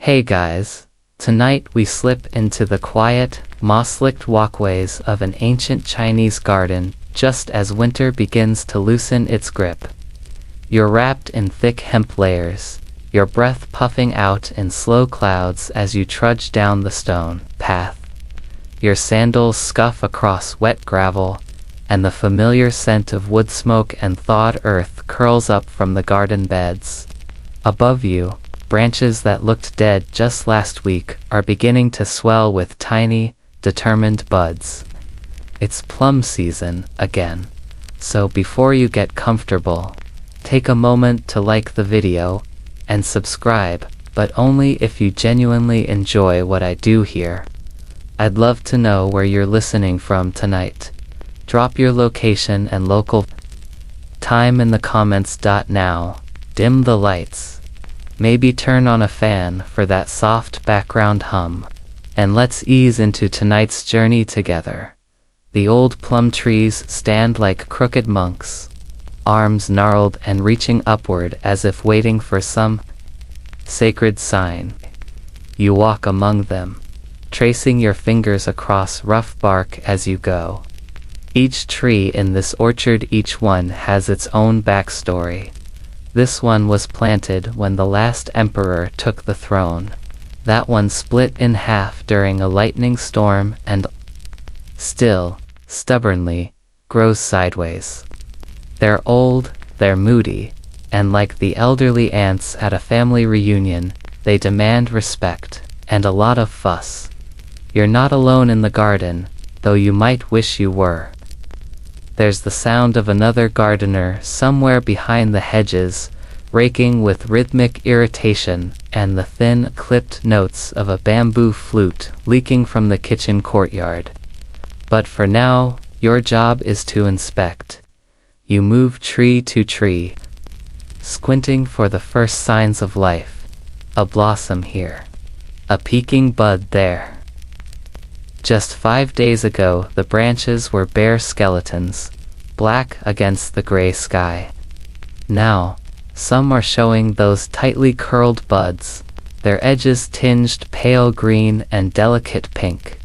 Hey guys, tonight we slip into the quiet, moss-licked walkways of an ancient Chinese garden just as winter begins to loosen its grip. You're wrapped in thick hemp layers, your breath puffing out in slow clouds as you trudge down the stone path. Your sandals scuff across wet gravel, and the familiar scent of wood smoke and thawed earth curls up from the garden beds. Above you, branches that looked dead just last week are beginning to swell with tiny, determined buds. It's plum season again, so before you get comfortable, take a moment to like the video and subscribe, but only if you genuinely enjoy what I do here. I'd love to know where you're listening from tonight. Drop your location and local time in the comments. Now, dim the lights. Maybe turn on a fan for that soft background hum, and let's ease into tonight's journey together. The old plum trees stand like crooked monks, arms gnarled and reaching upward as if waiting for some sacred sign. You walk among them, tracing your fingers across rough bark as you go. Each tree in this orchard, each one has its own backstory. This one was planted when the last emperor took the throne. That one split in half during a lightning storm and still, stubbornly, grows sideways. They're old, they're moody, and like the elderly aunts at a family reunion, they demand respect and a lot of fuss. You're not alone in the garden, though you might wish you were. There's the sound of another gardener somewhere behind the hedges, raking with rhythmic irritation, and the thin, clipped notes of a bamboo flute leaking from the kitchen courtyard. But for now, your job is to inspect. You move tree to tree, squinting for the first signs of life. A blossom here, a peeking bud there. Just 5 days ago, the branches were bare skeletons, black against the gray sky. Now, some are showing those tightly curled buds, their edges tinged pale green and delicate pink.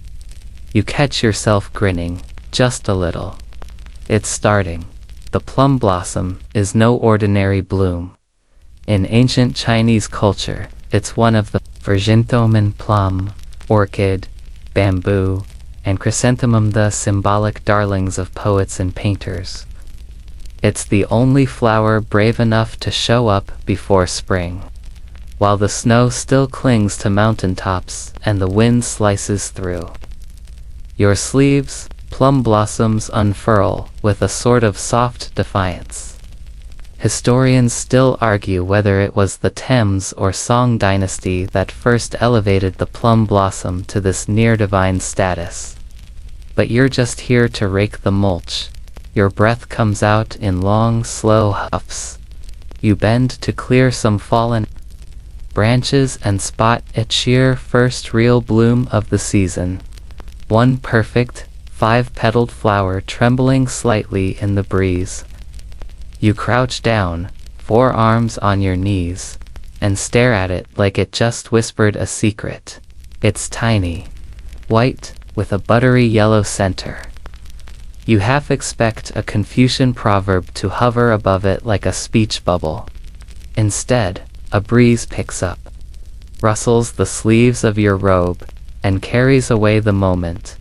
You catch yourself grinning, just a little. It's starting. The plum blossom is no ordinary bloom. In ancient Chinese culture, it's one of the chrysanthemum, plum, orchid, bamboo, and chrysanthemum, the symbolic darlings of poets and painters. It's the only flower brave enough to show up before spring, while the snow still clings to mountaintops and the wind slices through. Your sleeves, plum blossoms unfurl with a sort of soft defiance. Historians still argue whether it was the Thames or Song dynasty that first elevated the plum blossom to this near-divine status. But you're just here to rake the mulch. Your breath comes out in long, slow huffs. You bend to clear some fallen branches and spot a sheer first real bloom of the season. One perfect, 5-petaled flower trembling slightly in the breeze. You crouch down, forearms on your knees, and stare at it like it just whispered a secret. It's tiny, white, with a buttery yellow center. You half expect a Confucian proverb to hover above it like a speech bubble. Instead, a breeze picks up, rustles the sleeves of your robe, and carries away the moment.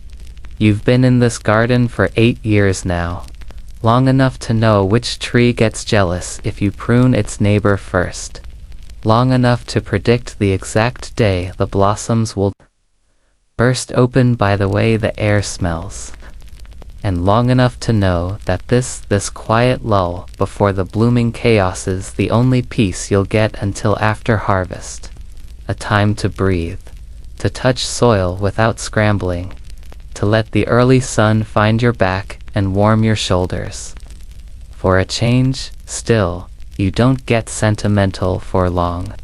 You've been in this garden for 8 years now. Long enough to know which tree gets jealous if you prune its neighbor first. Long enough to predict the exact day the blossoms will burst open by the way the air smells. And long enough to know that this quiet lull before the blooming chaos is the only peace you'll get until after harvest. A time to breathe, to touch soil without scrambling, to let the early sun find your back and warm your shoulders. For a change, still, you don't get sentimental for long.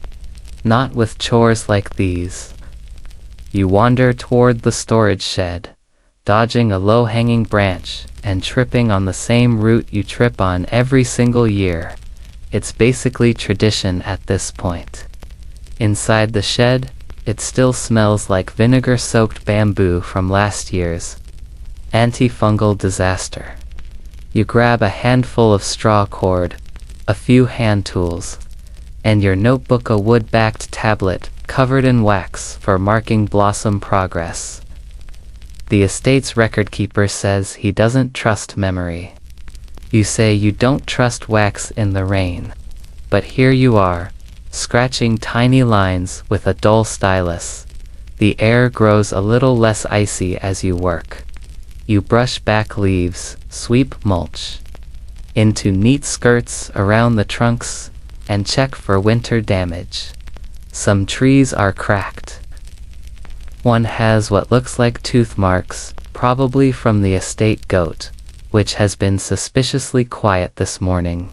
Not with chores like these. You wander toward the storage shed, dodging a low-hanging branch and tripping on the same root you trip on every single year. It's basically tradition at this point. Inside the shed, it still smells like vinegar-soaked bamboo from last year's antifungal disaster. You grab a handful of straw cord, a few hand tools, and your notebook, a wood-backed tablet covered in wax for marking blossom progress. The estate's record-keeper says he doesn't trust memory. You say you don't trust wax in the rain. But here you are, scratching tiny lines with a dull stylus. The air grows a little less icy as you work. You brush back leaves, sweep mulch into neat skirts around the trunks, and check for winter damage. Some trees are cracked. One has what looks like tooth marks, probably from the estate goat, which has been suspiciously quiet this morning.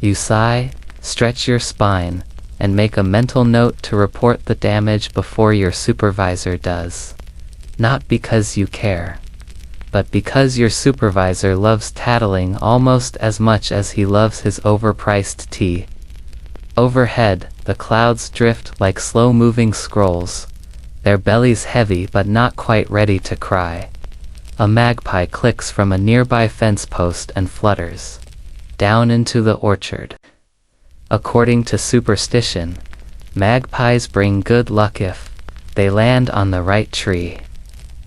You sigh, stretch your spine, and make a mental note to report the damage before your supervisor does. Not because you care, but because your supervisor loves tattling almost as much as he loves his overpriced tea. Overhead, the clouds drift like slow-moving scrolls, their bellies heavy but not quite ready to cry. A magpie clicks from a nearby fence post and flutters down into the orchard. According to superstition, magpies bring good luck if they land on the right tree.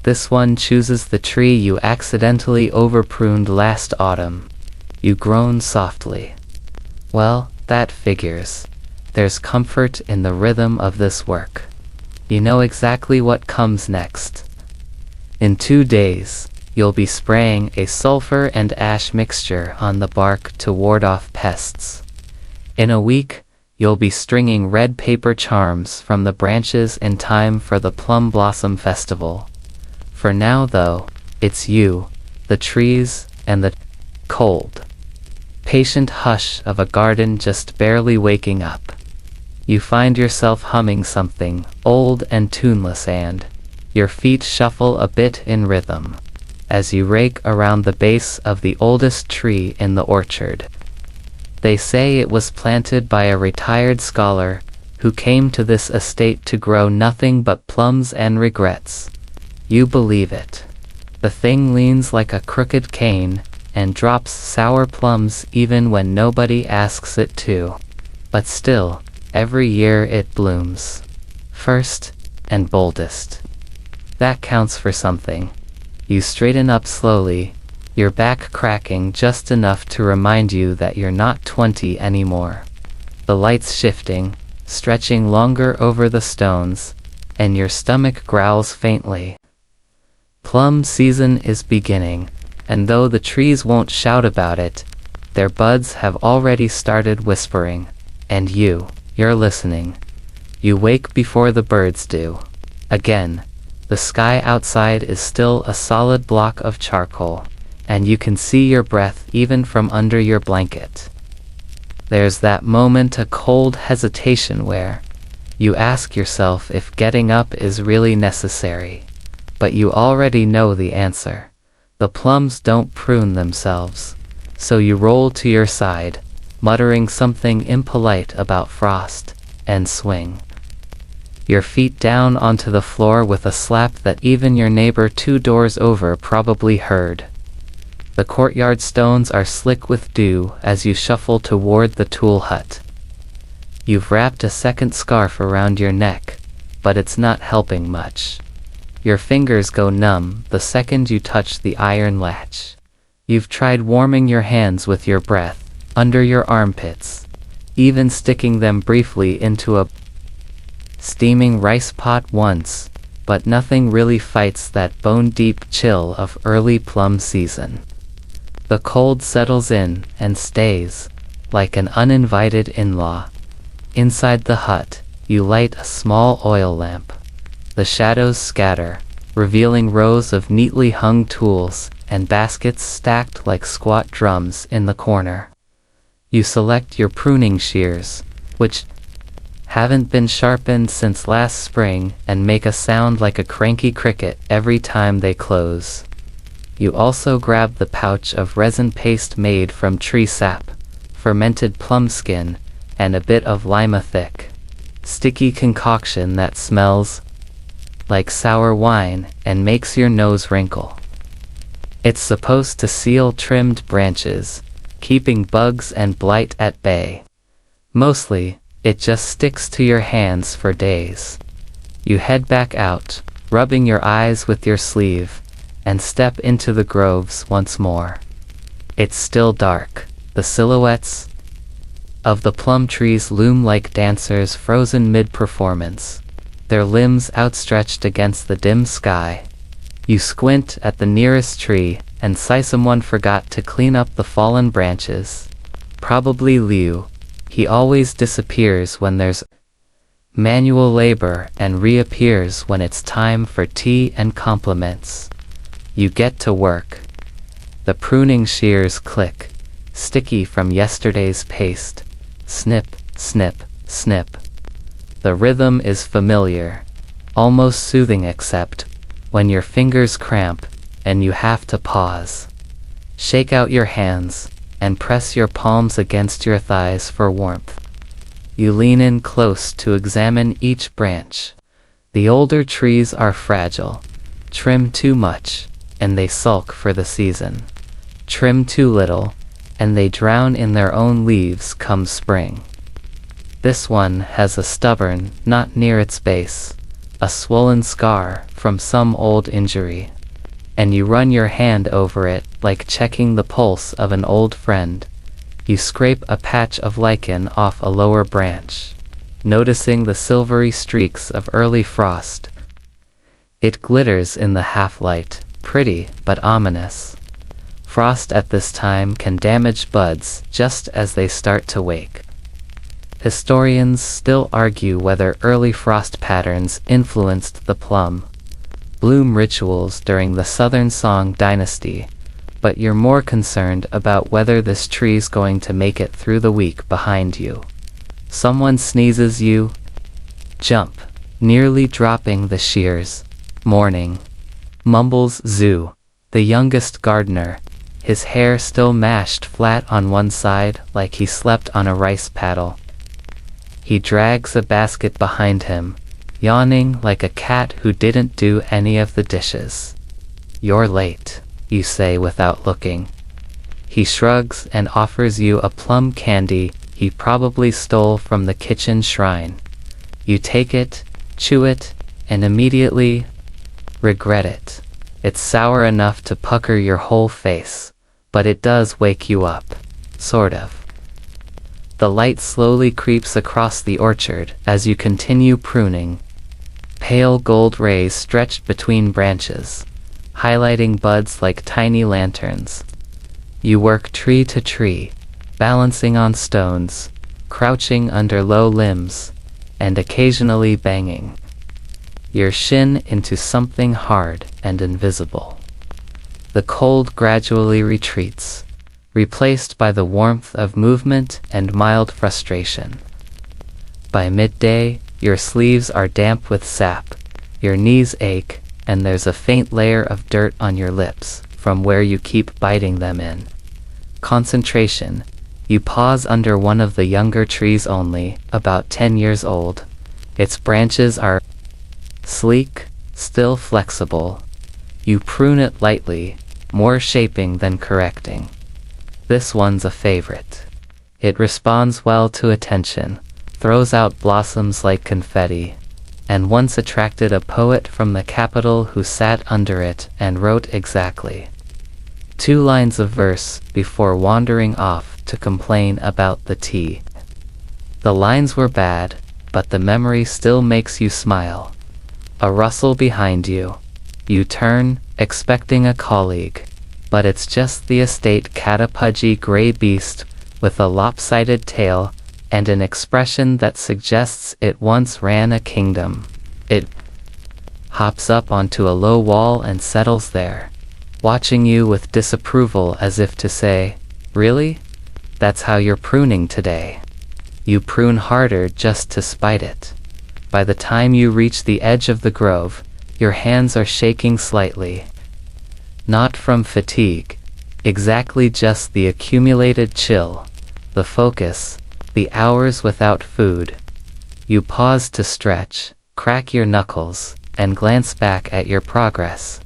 This one chooses the tree you accidentally overpruned last autumn. You groan softly. Well, that figures. There's comfort in the rhythm of this work. You know exactly what comes next. In 2 days, you'll be spraying a sulfur and ash mixture on the bark to ward off pests. In a week, you'll be stringing red paper charms from the branches in time for the Plum Blossom Festival. For now, though, it's you, the trees, and the cold, patient hush of a garden just barely waking up. You find yourself humming something old and tuneless, and your feet shuffle a bit in rhythm as you rake around the base of the oldest tree in the orchard. They say it was planted by a retired scholar who came to this estate to grow nothing but plums and regrets. You believe it. The thing leans like a crooked cane and drops sour plums even when nobody asks it to. But still, every year it blooms. First and boldest. That counts for something. You straighten up slowly, your back cracking just enough to remind you that you're not 20 anymore. The light's shifting, stretching longer over the stones, and your stomach growls faintly. Plum season is beginning, and though the trees won't shout about it, their buds have already started whispering. And you're listening. You wake before the birds do. Again, the sky outside is still a solid block of charcoal, and you can see your breath even from under your blanket. There's that moment, a cold hesitation where you ask yourself if getting up is really necessary. But you already know the answer. The plums don't prune themselves. So you roll to your side, muttering something impolite about frost, and swing your feet down onto the floor with a slap that even your neighbor 2 doors over probably heard. The courtyard stones are slick with dew as you shuffle toward the tool hut. You've wrapped a second scarf around your neck, but it's not helping much. Your fingers go numb the second you touch the iron latch. You've tried warming your hands with your breath, under your armpits, even sticking them briefly into a steaming rice pot once, but nothing really fights that bone-deep chill of early plum season. The cold settles in and stays, like an uninvited in-law. Inside the hut, you light a small oil lamp. The shadows scatter, revealing rows of neatly hung tools and baskets stacked like squat drums in the corner. You select your pruning shears, which haven't been sharpened since last spring, and make a sound like a cranky cricket every time they close. You also grab the pouch of resin paste made from tree sap, fermented plum skin, and a bit of lima thick. sticky concoction that smells like sour wine and makes your nose wrinkle. It's supposed to seal trimmed branches, keeping bugs and blight at bay. Mostly, it just sticks to your hands for days. You head back out, rubbing your eyes with your sleeve, and step into the groves once more. It's still dark. The silhouettes of the plum trees loom like dancers frozen mid-performance, their limbs outstretched against the dim sky. You squint at the nearest tree and see someone forgot to clean up the fallen branches. Probably Liu. He always disappears when there's manual labor and reappears when it's time for tea and compliments. You get to work. The pruning shears click, sticky from yesterday's paste. Snip, snip, snip. The rhythm is familiar, almost soothing except when your fingers cramp and you have to pause. Shake out your hands and press your palms against your thighs for warmth. You lean in close to examine each branch. The older trees are fragile. Trim too much, and they sulk for the season. Trim too little, and they drown in their own leaves come spring. This one has a stubborn knot near its base, a swollen scar from some old injury, and you run your hand over it like checking the pulse of an old friend. You scrape a patch of lichen off a lower branch, noticing the silvery streaks of early frost. It glitters in the half-light, pretty but ominous. Frost at this time can damage buds just as they start to wake. Historians still argue whether early frost patterns influenced the plum bloom rituals during the Southern Song dynasty, but you're more concerned about whether this tree's going to make it through the week behind you. Someone sneezes, you jump, nearly dropping the shears. Morning, mumbles Zhu, the youngest gardener, his hair still mashed flat on one side like he slept on a rice paddle. He drags a basket behind him, yawning like a cat who didn't do any of the dishes. You're late, you say without looking. He shrugs and offers you a plum candy he probably stole from the kitchen shrine. You take it, chew it, and immediately regret it. It's sour enough to pucker your whole face, but it does wake you up, sort of. The light slowly creeps across the orchard as you continue pruning. Pale gold rays stretched between branches, highlighting buds like tiny lanterns. You work tree to tree, balancing on stones, crouching under low limbs, and occasionally banging your shin into something hard and invisible. The cold gradually retreats, replaced by the warmth of movement and mild frustration. By midday, your sleeves are damp with sap, your knees ache, and there's a faint layer of dirt on your lips from where you keep biting them in. Concentration. You pause under one of the younger trees, only about 10 years old. Its branches are sleek, still flexible. You prune it lightly, more shaping than correcting. This one's a favorite. It responds well to attention, throws out blossoms like confetti, and once attracted a poet from the capital who sat under it and wrote exactly 2 lines of verse before wandering off to complain about the tea. The lines were bad, but the memory still makes you smile. A rustle behind you. You turn, expecting a colleague, but it's just the estate catapudgy gray beast with a lopsided tail and an expression that suggests it once ran a kingdom. It hops up onto a low wall and settles there, watching you with disapproval as if to say, "Really? That's how you're pruning today?" You prune harder just to spite it. By the time you reach the edge of the grove, your hands are shaking slightly. Not from fatigue, exactly just the accumulated chill, the focus, the hours without food. You pause to stretch, crack your knuckles, and glance back at your progress.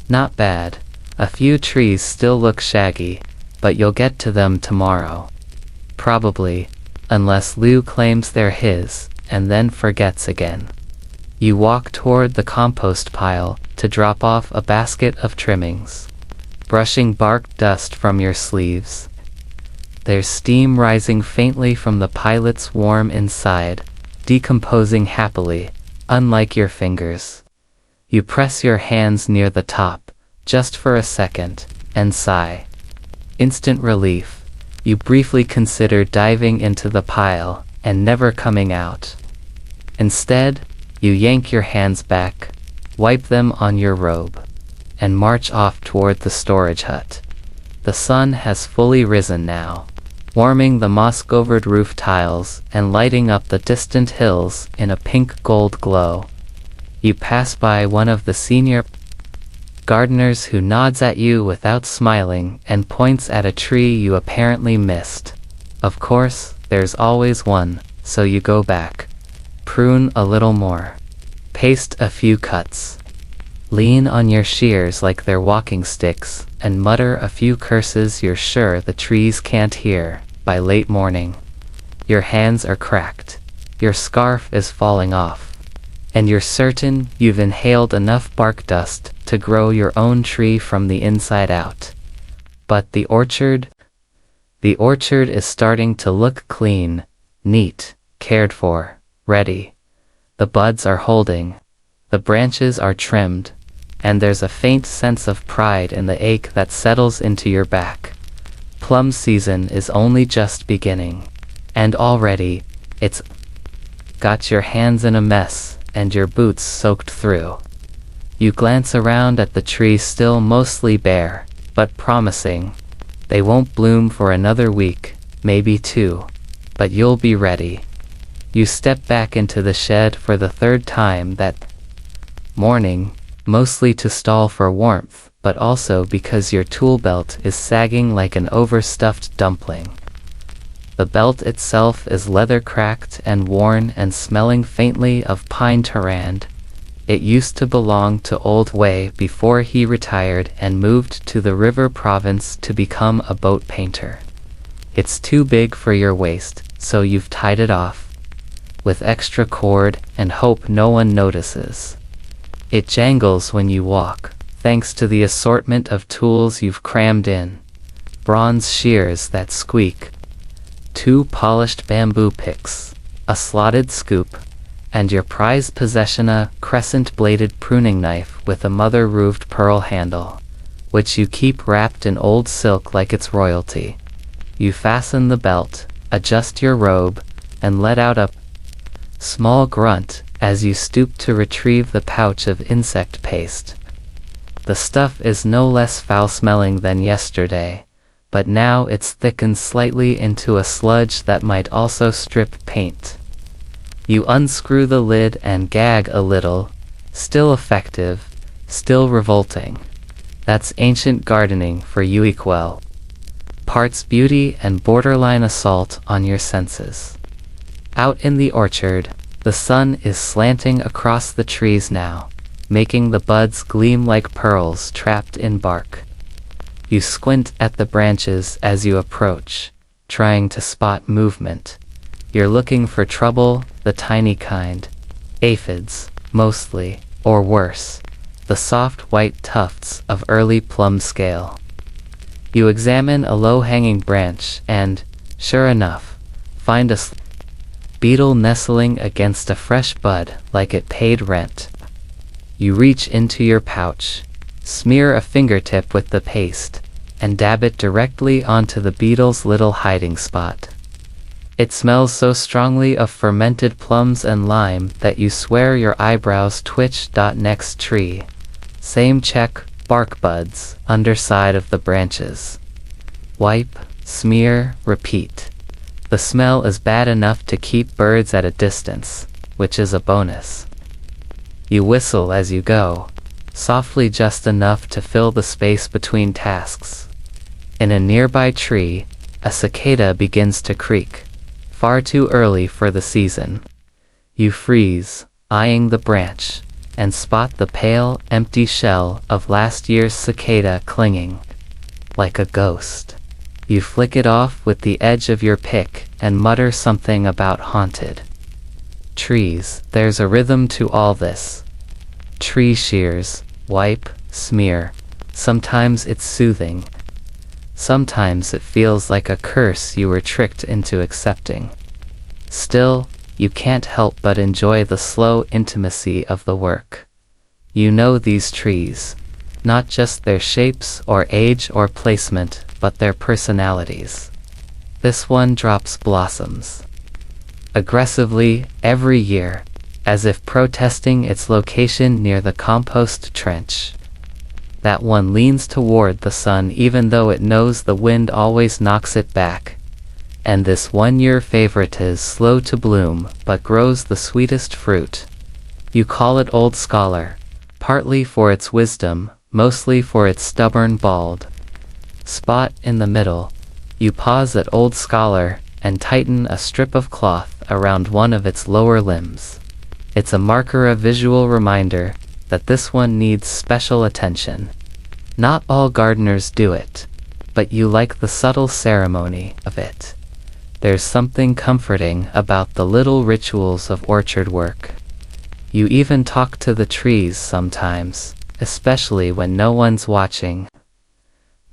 Not bad. A few trees still look shaggy, but you'll get to them tomorrow. Probably, unless Lou claims they're his, and then forgets again. You walk toward the compost pile to drop off a basket of trimmings, brushing bark dust from your sleeves. There's steam rising faintly from the pilot's warm inside, decomposing happily, unlike your fingers. You press your hands near the top, just for a second, and sigh. Instant relief. You briefly consider diving into the pile, and never coming out. Instead, you yank your hands back, wipe them on your robe, and march off toward the storage hut. The sun has fully risen now, warming the moss-covered roof tiles and lighting up the distant hills in a pink-gold glow. You pass by one of the senior gardeners who nods at you without smiling and points at a tree you apparently missed. Of course, there's always one, so you go back. Prune a little more. Paste a few cuts. Lean on your shears like they're walking sticks, and mutter a few curses you're sure the trees can't hear. By late morning, your hands are cracked, your scarf is falling off, and you're certain you've inhaled enough bark dust to grow your own tree from the inside out. But the orchard is starting to look clean, neat, cared for, ready. The buds are holding, the branches are trimmed, and there's a faint sense of pride in the ache that settles into your back. Plum season is only just beginning, and already, it's got your hands in a mess and your boots soaked through. You glance around at the trees still mostly bare, but promising. They won't bloom for another week, maybe two, but you'll be ready. You step back into the shed for the third time that morning, mostly to stall for warmth, but also because your tool belt is sagging like an overstuffed dumpling. The belt itself is leather-cracked and worn and smelling faintly of pine tarand. It used to belong to Old Way before he retired and moved to the river province to become a boat painter. It's too big for your waist, so you've tied it off with extra cord and hope no one notices. It jangles when you walk, thanks to the assortment of tools you've crammed in. Bronze shears that squeak, 2 polished bamboo picks, a slotted scoop, and your prized possession, a crescent-bladed pruning knife with a mother-roofed pearl handle, which you keep wrapped in old silk like it's royalty. You fasten the belt, adjust your robe, and let out a small grunt as you stoop to retrieve the pouch of insect paste. The stuff is no less foul-smelling than yesterday, but now it's thickened slightly into a sludge that might also strip paint. You unscrew the lid and gag a little. Still effective, still revolting. That's ancient gardening for you equal. Parts beauty and borderline assault on your senses. Out in the orchard, the sun is slanting across the trees now, making the buds gleam like pearls trapped in bark. You squint at the branches as you approach, trying to spot movement. You're looking for trouble, the tiny kind. Aphids, mostly, or worse, the soft white tufts of early plum scale. You examine a low-hanging branch and, sure enough, find a beetle nestling against a fresh bud like it paid rent. You reach into your pouch, smear a fingertip with the paste, and dab it directly onto the beetle's little hiding spot. It smells so strongly of fermented plums and lime that you swear your eyebrows twitch. Next tree. Same check, bark buds, underside of the branches. Wipe, smear, repeat. The smell is bad enough to keep birds at a distance, which is a bonus. You whistle as you go, softly just enough to fill the space between tasks. In a nearby tree, a cicada begins to creak, far too early for the season. You freeze, eyeing the branch, and spot the pale, empty shell of last year's cicada clinging like a ghost. You flick it off with the edge of your pick and mutter something about haunted trees. There's a rhythm to all this. Tree shears, wipe, smear. Sometimes it's soothing. Sometimes it feels like a curse you were tricked into accepting. Still, you can't help but enjoy the slow intimacy of the work. You know these trees, not just their shapes or age or placement, but their personalities. This one drops blossoms aggressively every year, as if protesting its location near the compost trench. That one leans toward the sun even though it knows the wind always knocks it back. And this one your favorite is slow to bloom, but grows the sweetest fruit. You call it Old Scholar, partly for its wisdom, mostly for its stubborn bald spot in the middle. You pause at Old Scholar and tighten a strip of cloth around one of its lower limbs. It's a marker, a visual reminder that this one needs special attention. Not all gardeners do it, but you like the subtle ceremony of it. There's something comforting about the little rituals of orchard work. You even talk to the trees sometimes, especially when no one's watching.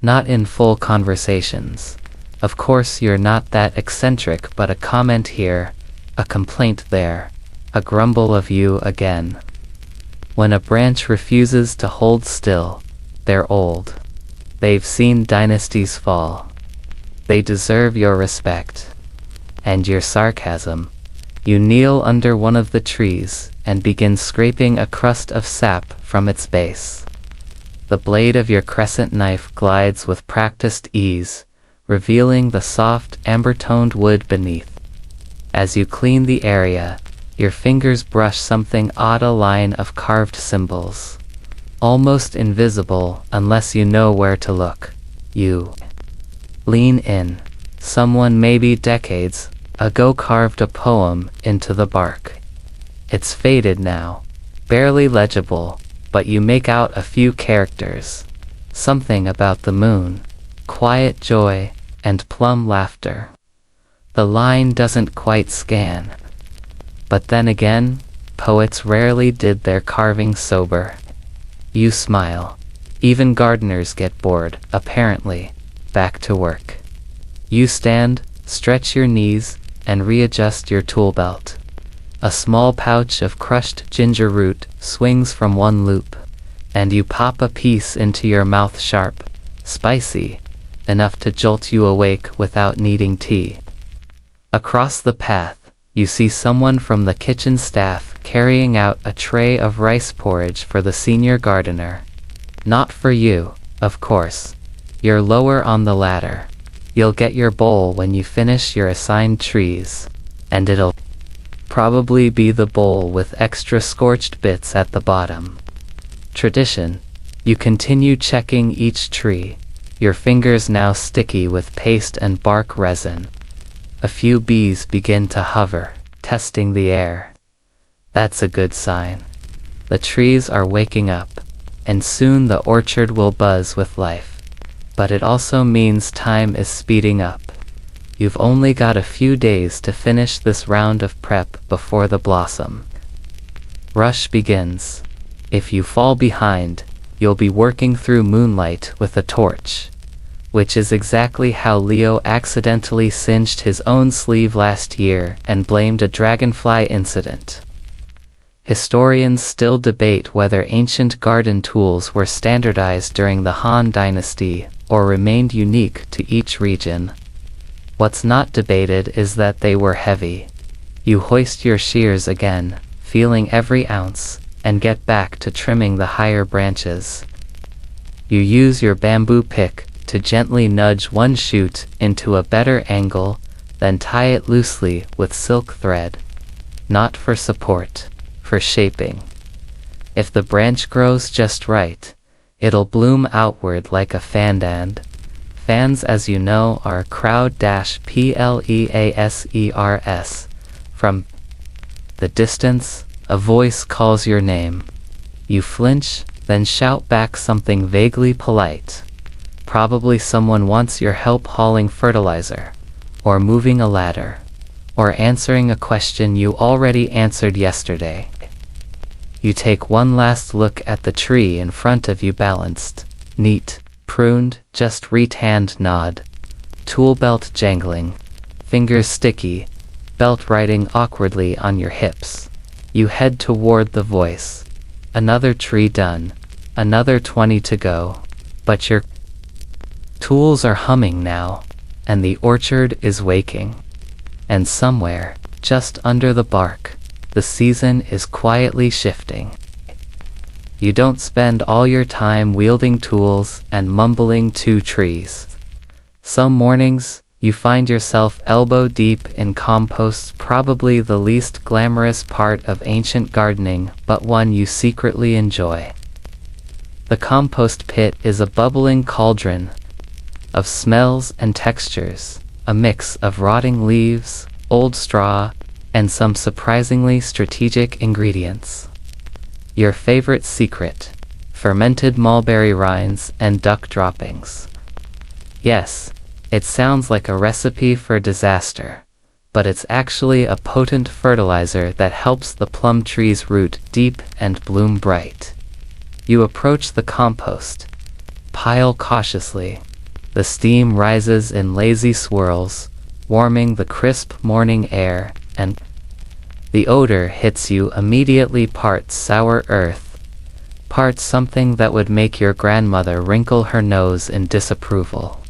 Not in full conversations. Of course you're not that eccentric, but a comment here, a complaint there, a grumble of you again. When a branch refuses to hold still, they're old. They've seen dynasties fall. They deserve your respect. And your sarcasm. You kneel under one of the trees and begin scraping a crust of sap from its base. The blade of your crescent knife glides with practiced ease, revealing the soft, amber-toned wood beneath. As you clean the area, your fingers brush something odd, a line of carved symbols. Almost invisible unless you know where to look. You lean in. Someone maybe decades ago carved a poem into the bark. It's faded now, barely legible, but you make out a few characters. Something about the moon, quiet joy, and plum laughter. The line doesn't quite scan. But then again, poets rarely did their carving sober. You smile. Even gardeners get bored, apparently. Back to work. You stand, stretch your knees, and readjust your tool belt. A small pouch of crushed ginger root swings from one loop, and you pop a piece into your mouth, sharp, spicy, enough to jolt you awake without needing tea. Across the path, you see someone from the kitchen staff carrying out a tray of rice porridge for the senior gardener. Not for you, of course. You're lower on the ladder. You'll get your bowl when you finish your assigned trees, and it'll probably be the bowl with extra scorched bits at the bottom. Tradition. You continue checking each tree, your fingers now sticky with paste and bark resin. A few bees begin to hover, testing the air. That's a good sign. The trees are waking up, and soon the orchard will buzz with life. But it also means time is speeding up. You've only got a few days to finish this round of prep before the blossom rush begins. If you fall behind, you'll be working through moonlight with a torch. Which is exactly how Leo accidentally singed his own sleeve last year and blamed a dragonfly incident. Historians still debate whether ancient garden tools were standardized during the Han Dynasty or remained unique to each region. What's not debated is that they were heavy. You hoist your shears again, feeling every ounce, and get back to trimming the higher branches. You use your bamboo pick to gently nudge one shoot into a better angle, then tie it loosely with silk thread. Not for support, for shaping. If the branch grows just right, it'll bloom outward like a fandand. Fans, as you know, are crowd-pleasers from The distance, a voice calls your name. You flinch, then shout back something vaguely polite. Probably someone wants your help hauling fertilizer, or moving a ladder, or answering a question you already answered yesterday. You take one last look at the tree in front of you, balanced, neat, pruned, just right-hand nod. Tool belt jangling, fingers sticky, belt riding awkwardly on your hips. You head toward the voice. Another tree done, another 20 to go, but your tools are humming now, and the orchard is waking. And somewhere, just under the bark, the season is quietly shifting. You don't spend all your time wielding tools and mumbling to trees. Some mornings, you find yourself elbow deep in compost, probably the least glamorous part of ancient gardening, but one you secretly enjoy. The compost pit is a bubbling cauldron of smells and textures, a mix of rotting leaves, old straw, and some surprisingly strategic ingredients. Your favorite secret: fermented mulberry rinds and duck droppings. Yes, it sounds like a recipe for disaster, but it's actually a potent fertilizer that helps the plum trees root deep and bloom bright. You approach the compost pile cautiously. The steam rises in lazy swirls, warming the crisp morning air, and the odor hits you immediately, part sour earth, part something that would make your grandmother wrinkle her nose in disapproval.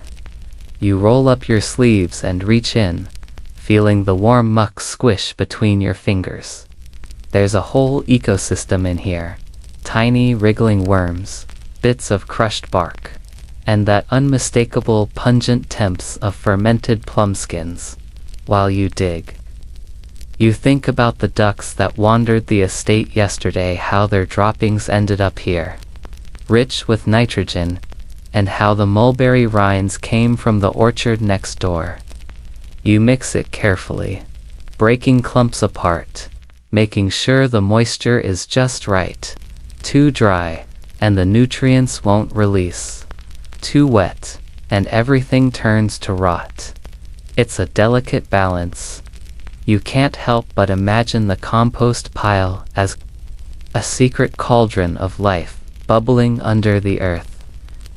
You roll up your sleeves and reach in, feeling the warm muck squish between your fingers. There's a whole ecosystem in here: tiny wriggling worms, bits of crushed bark, and that unmistakable pungent temps of fermented plum skins. While you dig, you think about the ducks that wandered the estate yesterday, how their droppings ended up here, rich with nitrogen, and how the mulberry rinds came from the orchard next door. You mix it carefully, breaking clumps apart, making sure the moisture is just right. Too dry, and the nutrients won't release. Too wet, and everything turns to rot. It's a delicate balance. You can't help but imagine the compost pile as a secret cauldron of life bubbling under the earth,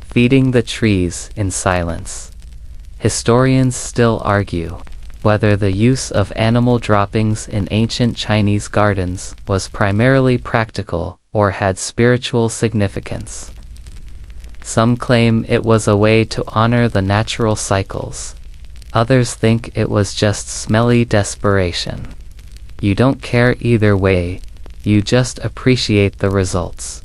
feeding the trees in silence. Historians still argue whether the use of animal droppings in ancient Chinese gardens was primarily practical or had spiritual significance. Some claim it was a way to honor the natural cycles. Others think it was just smelly desperation. You don't care either way, you just appreciate the results.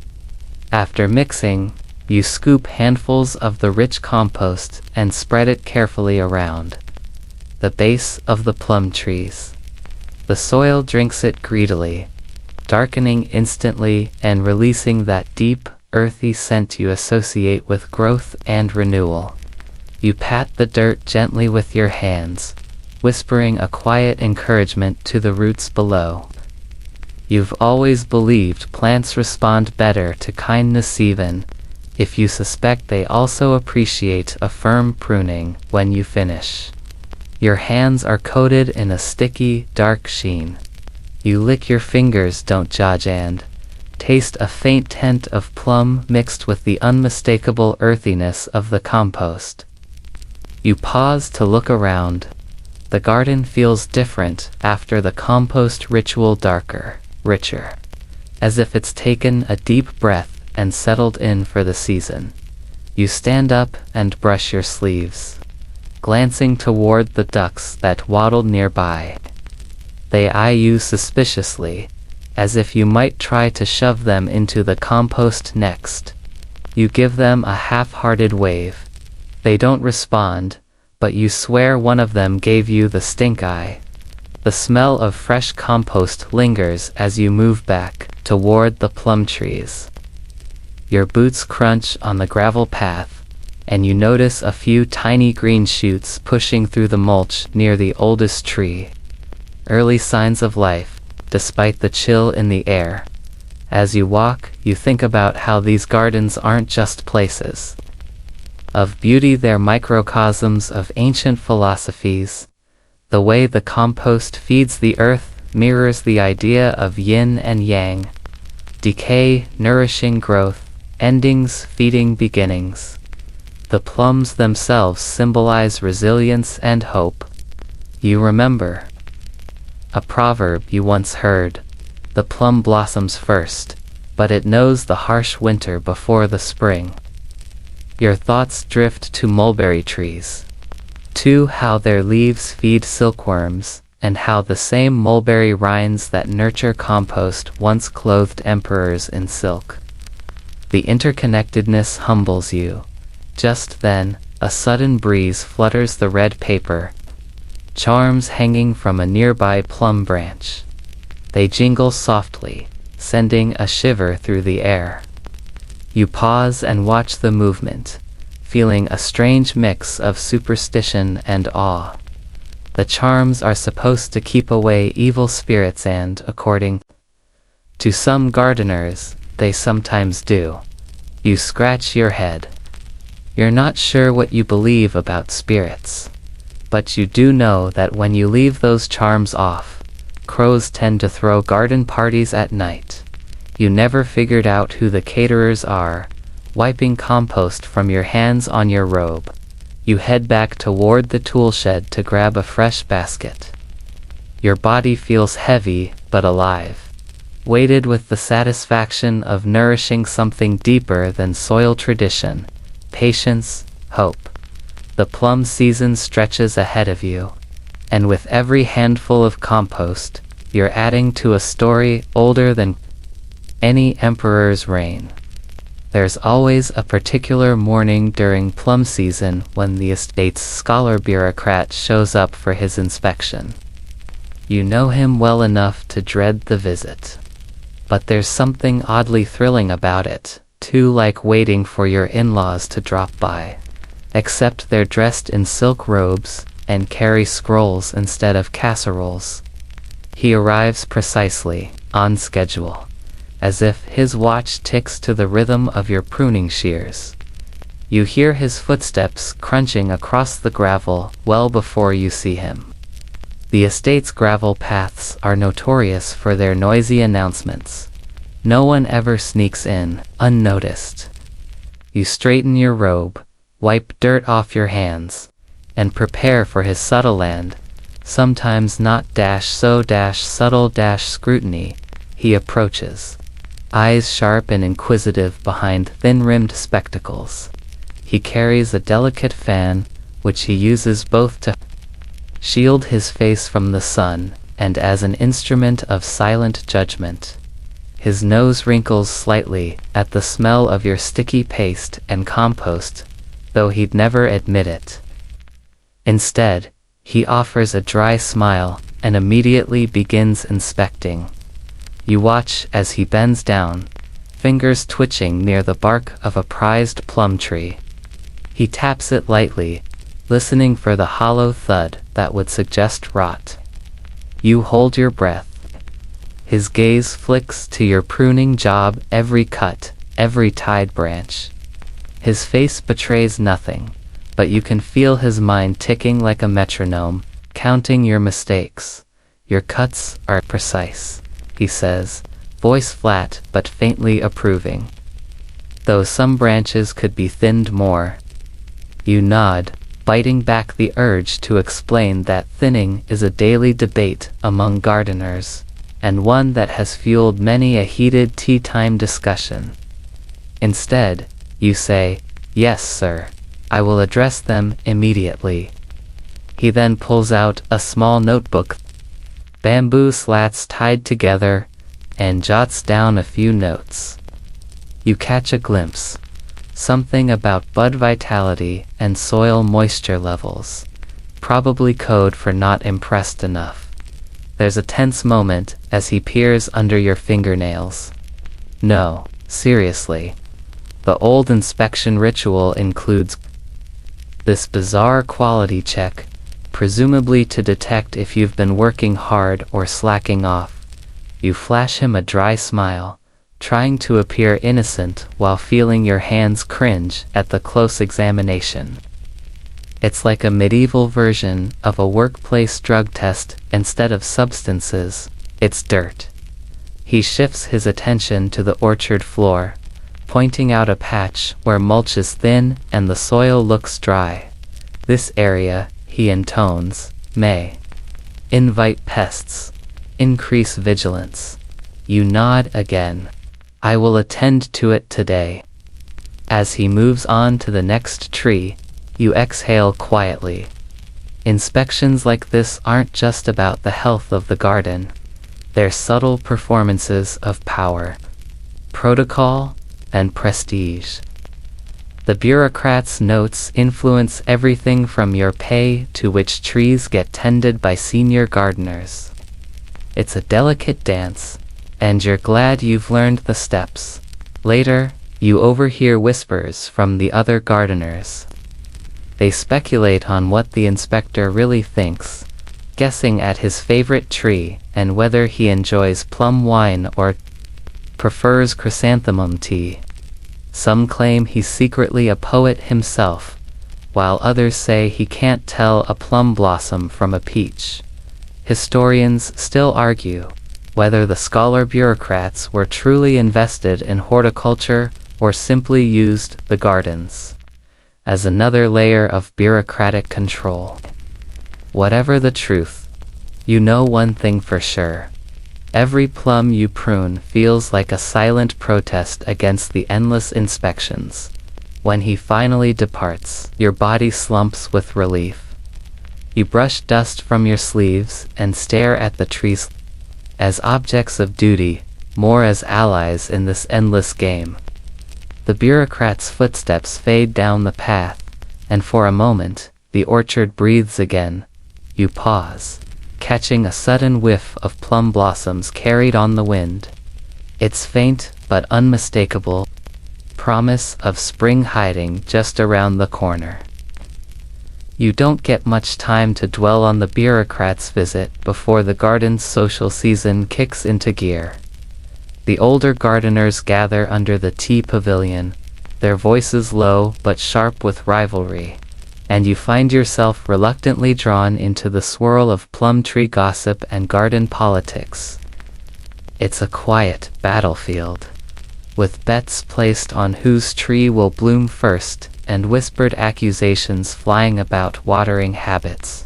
After mixing, you scoop handfuls of the rich compost and spread it carefully around the base of the plum trees. The soil drinks it greedily, darkening instantly and releasing that deep, earthy scent you associate with growth and renewal. You pat the dirt gently with your hands, whispering a quiet encouragement to the roots below. You've always believed plants respond better to kindness, even if you suspect they also appreciate a firm pruning when you finish. Your hands are coated in a sticky, dark sheen. You lick your fingers, don't judge, and taste a faint hint of plum mixed with the unmistakable earthiness of the compost. You pause to look around. The garden feels different after the compost ritual, darker, richer, as if it's taken a deep breath and settled in for the season. You stand up and brush your sleeves, glancing toward the ducks that waddled nearby. They eye you suspiciously, as if you might try to shove them into the compost next. You give them a half-hearted wave. They don't respond, but you swear one of them gave you the stink eye. The smell of fresh compost lingers as you move back toward the plum trees. Your boots crunch on the gravel path, and you notice a few tiny green shoots pushing through the mulch near the oldest tree. Early signs of life, despite the chill in the air. As you walk, you think about how these gardens aren't just places of beauty, they're microcosms of ancient philosophies. The way the compost feeds the earth mirrors the idea of yin and yang, decay nourishing growth, endings feeding beginnings. The plums themselves symbolize resilience and hope. You remember a proverb you once heard: the plum blossoms first, but it knows the harsh winter before the spring. Your thoughts drift to mulberry trees, to how their leaves feed silkworms, and how the same mulberry rinds that nurture compost once clothed emperors in silk. The interconnectedness humbles you. Just then, a sudden breeze flutters the red paper, charms hanging from a nearby plum branch. They jingle softly, sending a shiver through the air. You pause and watch the movement, feeling a strange mix of superstition and awe. The charms are supposed to keep away evil spirits, and, according to some gardeners, they sometimes do. You scratch your head. You're not sure what you believe about spirits, but you do know that when you leave those charms off, crows tend to throw garden parties at night. You never figured out who the caterers are. Wiping compost from your hands on your robe, you head back toward the tool shed to grab a fresh basket. Your body feels heavy but alive, weighted with the satisfaction of nourishing something deeper than soil tradition, patience, hope. The plum season stretches ahead of you, and with every handful of compost, you're adding to a story older than any emperor's reign. There's always a particular morning during plum season when the estate's scholar bureaucrat shows up for his inspection. You know him well enough to dread the visit, but there's something oddly thrilling about it, too, like waiting for your in-laws to drop by. Except they're dressed in silk robes and carry scrolls instead of casseroles. He arrives precisely on schedule, as if his watch ticks to the rhythm of your pruning shears. You hear his footsteps crunching across the gravel well before you see him. The estate's gravel paths are notorious for their noisy announcements. No one ever sneaks in unnoticed. You straighten your robe, wipe dirt off your hands, and prepare for his subtle and, sometimes not so subtle scrutiny. He approaches, eyes sharp and inquisitive behind thin-rimmed spectacles. He carries a delicate fan, which he uses both to shield his face from the sun and as an instrument of silent judgment. His nose wrinkles slightly at the smell of your sticky paste and compost, though he'd never admit it. Instead, he offers a dry smile and immediately begins inspecting. You watch as he bends down, fingers twitching near the bark of a prized plum tree. He taps it lightly, listening for the hollow thud that would suggest rot. You hold your breath. His gaze flicks to your pruning job, every cut, every tied branch. His face betrays nothing, but you can feel his mind ticking like a metronome, counting your mistakes. Your cuts are precise, he says, voice flat but faintly approving. Though some branches could be thinned more. You nod, biting back the urge to explain that thinning is a daily debate among gardeners, and one that has fueled many a heated tea-time discussion. Instead, you say, "Yes, sir. I will address them immediately." He then pulls out a small notebook, bamboo slats tied together, and jots down a few notes. You catch a glimpse, something about bud vitality and soil moisture levels, probably code for not impressed enough. There's a tense moment as he peers under your fingernails. No, seriously. The old inspection ritual includes this bizarre quality check, presumably to detect if you've been working hard or slacking off. You flash him a dry smile, trying to appear innocent while feeling your hands cringe at the close examination. It's like a medieval version of a workplace drug test. Instead of substances, it's dirt. He shifts his attention to the orchard floor, pointing out a patch where mulch is thin and the soil looks dry. This area, he intones, may invite pests. Increase vigilance. You nod again. I will attend to it today. As he moves on to the next tree, you exhale quietly. Inspections like this aren't just about the health of the garden. They're subtle performances of power, protocol, and prestige. The bureaucrat's notes influence everything from your pay to which trees get tended by senior gardeners. It's a delicate dance, and you're glad you've learned the steps. Later, you overhear whispers from the other gardeners. They speculate on what the inspector really thinks, guessing at his favorite tree and whether he enjoys plum wine or prefers chrysanthemum tea. Some claim he's secretly a poet himself, while others say he can't tell a plum blossom from a peach. Historians still argue whether the scholar bureaucrats were truly invested in horticulture or simply used the gardens as another layer of bureaucratic control. Whatever the truth, you know one thing for sure. Every plum you prune feels like a silent protest against the endless inspections. When he finally departs, your body slumps with relief. You brush dust from your sleeves and stare at the trees as objects of duty, more as allies in this endless game. The bureaucrat's footsteps fade down the path, and for a moment, the orchard breathes again. You pause, catching a sudden whiff of plum blossoms carried on the wind. It's faint but unmistakable, promise of spring hiding just around the corner. You don't get much time to dwell on the bureaucrat's visit before the garden's social season kicks into gear. The older gardeners gather under the tea pavilion, their voices low but sharp with rivalry, and you find yourself reluctantly drawn into the swirl of plum tree gossip and garden politics. It's a quiet battlefield, with bets placed on whose tree will bloom first and whispered accusations flying about watering habits.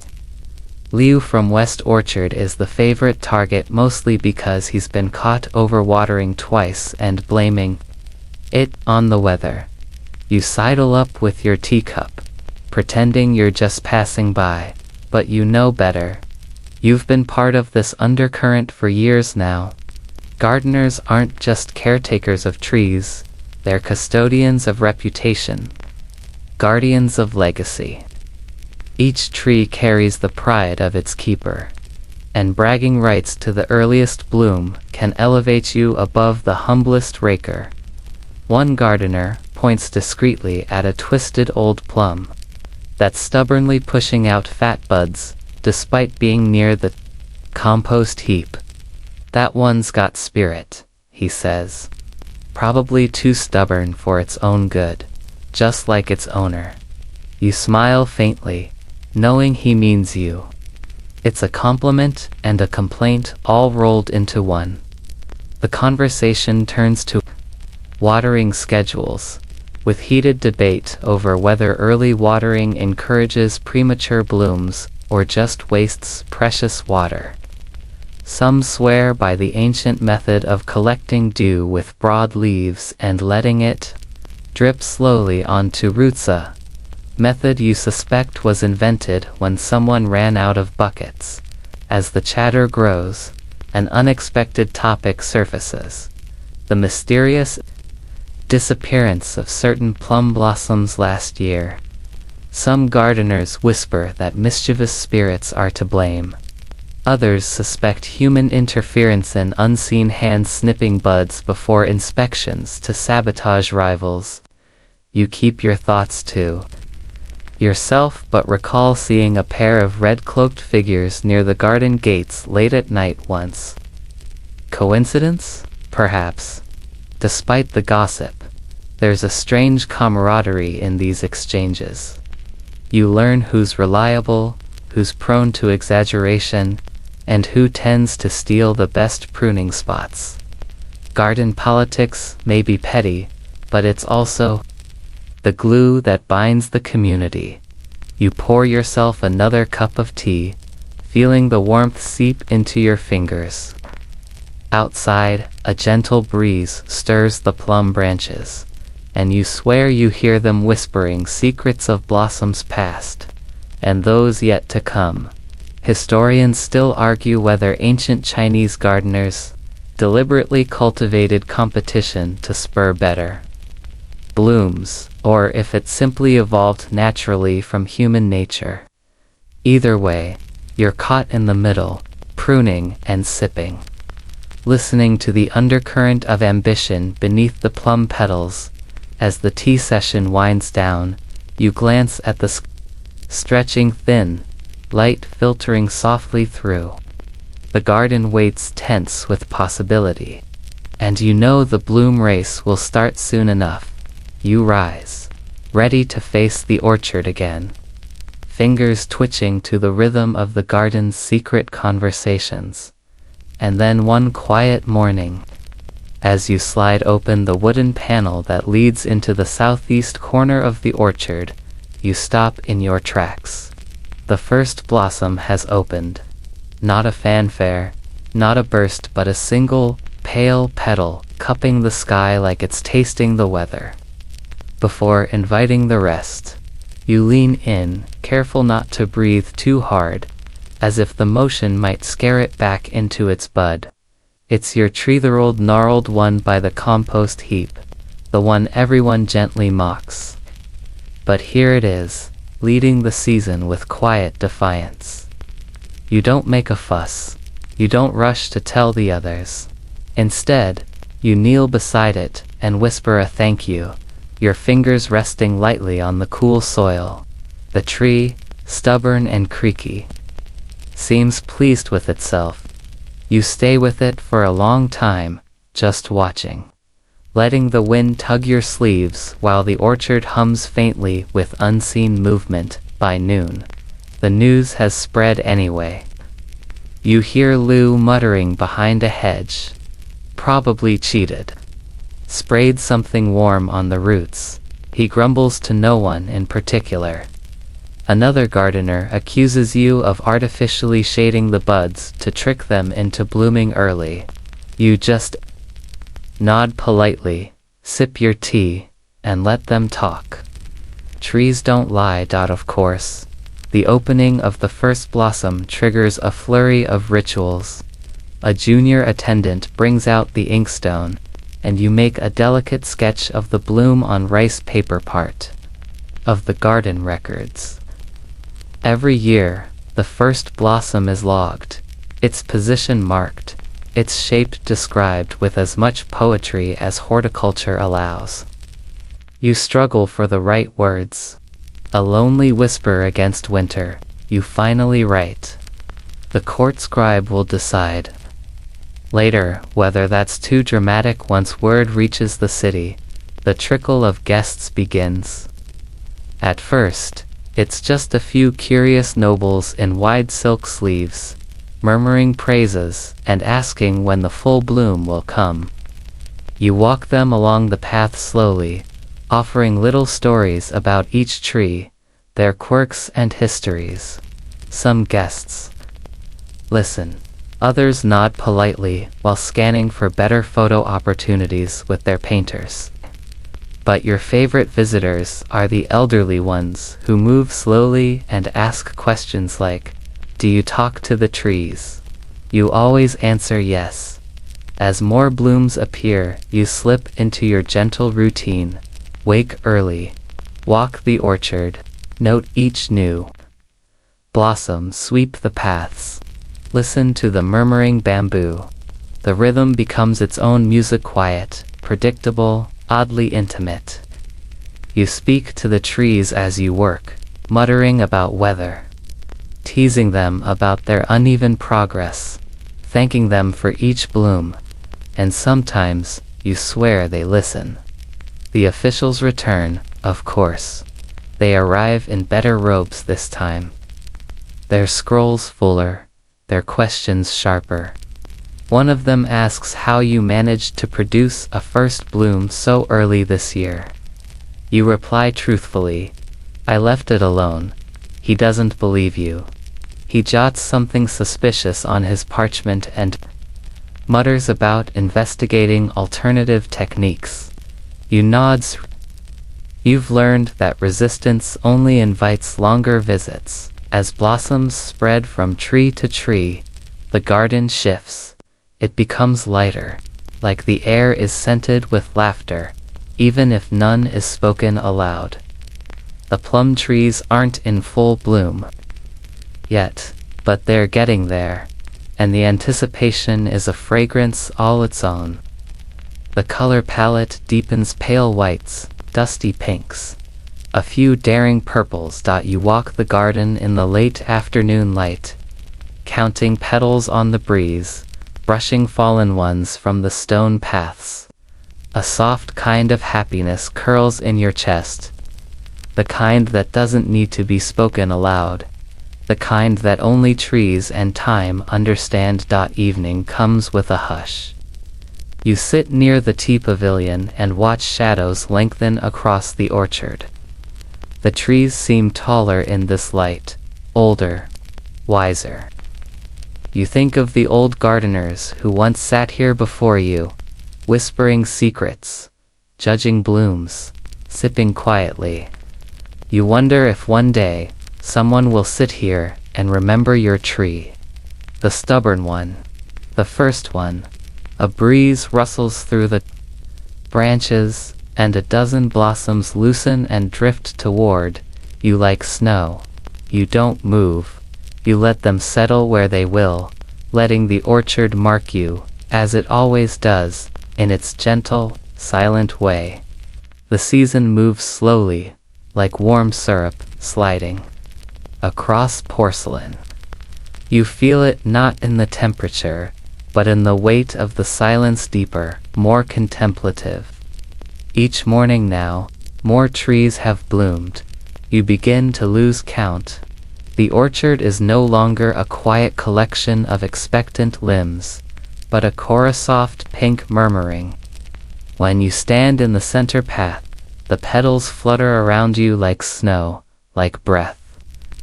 Liu from West Orchard is the favorite target, mostly because he's been caught overwatering twice and blaming it on the weather. You sidle up with your teacup, pretending you're just passing by, but you know better. You've been part of this undercurrent for years now. Gardeners aren't just caretakers of trees, they're custodians of reputation, guardians of legacy. Each tree carries the pride of its keeper, and bragging rights to the earliest bloom can elevate you above the humblest raker. One gardener points discreetly at a twisted old plum that's stubbornly pushing out fat buds, despite being near the compost heap. That one's got spirit, he says. Probably too stubborn for its own good, just like its owner. You smile faintly, knowing he means you. It's a compliment and a complaint all rolled into one. The conversation turns to watering schedules, with heated debate over whether early watering encourages premature blooms or just wastes precious water. Some swear by the ancient method of collecting dew with broad leaves and letting it drip slowly onto roots, a method you suspect was invented when someone ran out of buckets. As the chatter grows, an unexpected topic surfaces: the mysterious disappearance of certain plum blossoms last year. Some gardeners whisper that mischievous spirits are to blame. Others suspect human interference and unseen hands snipping buds before inspections to sabotage rivals. You keep your thoughts to yourself, but recall seeing a pair of red-cloaked figures near the garden gates late at night once. Coincidence? Perhaps. Despite the gossip, there's a strange camaraderie in these exchanges. You learn who's reliable, who's prone to exaggeration, and who tends to steal the best pruning spots. Garden politics may be petty, but it's also the glue that binds the community. You pour yourself another cup of tea, feeling the warmth seep into your fingers. Outside, a gentle breeze stirs the plum branches, and you swear you hear them whispering secrets of blossoms past, and those yet to come. Historians still argue whether ancient Chinese gardeners deliberately cultivated competition to spur better blooms, or if it simply evolved naturally from human nature. Either way, you're caught in the middle, pruning and sipping, listening to the undercurrent of ambition beneath the plum petals. As the tea session winds down, you glance at the stretching thin, light filtering softly through. The garden waits tense with possibility, and you know the bloom race will start soon enough. You rise, ready to face the orchard again, fingers twitching to the rhythm of the garden's secret conversations. And then one quiet morning, as you slide open the wooden panel that leads into the southeast corner of the orchard, you stop in your tracks. The first blossom has opened. Not a fanfare, not a burst, but a single, pale petal cupping the sky like it's tasting the weather. Before inviting the rest, you lean in, careful not to breathe too hard, as if the motion might scare it back into its bud. It's your tree-year-old gnarled one by the compost heap, the one everyone gently mocks. But here it is, leading the season with quiet defiance. You don't make a fuss. You don't rush to tell the others. Instead, you kneel beside it and whisper a thank you, your fingers resting lightly on the cool soil. The tree, stubborn and creaky, seems pleased with itself. You stay with it for a long time, just watching, letting the wind tug your sleeves while the orchard hums faintly with unseen movement. By noon, the news has spread anyway. You hear Lou muttering behind a hedge. Probably cheated. Sprayed something warm on the roots. He grumbles to no one in particular. Another gardener accuses you of artificially shading the buds to trick them into blooming early. You just nod politely, sip your tea, and let them talk. Trees don't lie. Of course. The opening of the first blossom triggers a flurry of rituals. A junior attendant brings out the inkstone, and you make a delicate sketch of the bloom on rice paper, part of the garden records. Every year, the first blossom is logged, its position marked, its shape described with as much poetry as horticulture allows. You struggle for the right words. A lonely whisper against winter, you finally write. The court scribe will decide later whether that's too dramatic. Once word reaches the city, the trickle of guests begins. At first, it's just a few curious nobles in wide silk sleeves, murmuring praises and asking when the full bloom will come. You walk them along the path slowly, offering little stories about each tree, their quirks and histories. Some guests listen. Others nod politely while scanning for better photo opportunities with their painters. But your favorite visitors are the elderly ones who move slowly and ask questions like, "Do you talk to the trees?" You always answer yes. As more blooms appear, you slip into your gentle routine. Wake early, walk the orchard, note each new blossom, sweep the paths, listen to the murmuring bamboo. The rhythm becomes its own music, quiet, predictable, oddly intimate. You speak to the trees as you work, muttering about weather, teasing them about their uneven progress, thanking them for each bloom, and sometimes you swear they listen. The officials return, of course. They arrive in better robes this time. Their scrolls fuller, their questions sharper. One of them asks how you managed to produce a first bloom so early this year. You reply truthfully, I left it alone. He doesn't believe you. He jots something suspicious on his parchment and mutters about investigating alternative techniques. You nods. You've learned that resistance only invites longer visits. As blossoms spread from tree to tree, the garden shifts. It becomes lighter, like the air is scented with laughter, even if none is spoken aloud. The plum trees aren't in full bloom yet, but they're getting there, and the anticipation is a fragrance all its own. The color palette deepens pale whites, dusty pinks, a few daring purples. You walk the garden in the late afternoon light, counting petals on the breeze, brushing fallen ones from the stone paths. A soft kind of happiness curls in your chest, the kind that doesn't need to be spoken aloud, the kind that only trees and time understand. Evening comes with a hush. You sit near the tea pavilion and watch shadows lengthen across the orchard. The trees seem taller in this light, older, wiser. You think of the old gardeners who once sat here before you, whispering secrets, judging blooms, sipping quietly. You wonder if one day, someone will sit here and remember your tree. The stubborn one. The first one. A breeze rustles through the branches, and a dozen blossoms loosen and drift toward you like snow. You don't move. You let them settle where they will, letting the orchard mark you, as it always does, in its gentle, silent way. The season moves slowly, like warm syrup, sliding across porcelain. You feel it not in the temperature, but in the weight of the silence, deeper, more contemplative. Each morning now, more trees have bloomed. You begin to lose count. The orchard is no longer a quiet collection of expectant limbs, but a chorus soft pink murmuring. When you stand in the center path, the petals flutter around you like snow, like breath,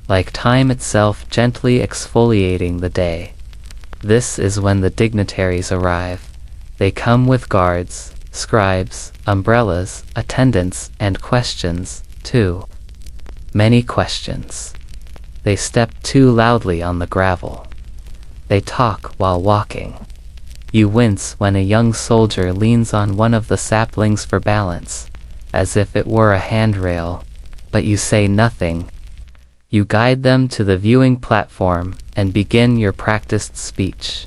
like time itself gently exfoliating the day. This is when the dignitaries arrive. They come with guards, scribes, umbrellas, attendants, and questions, too. Many questions. They step too loudly on the gravel. They talk while walking. You wince when a young soldier leans on one of the saplings for balance, as if it were a handrail, but you say nothing. You guide them to the viewing platform and begin your practiced speech.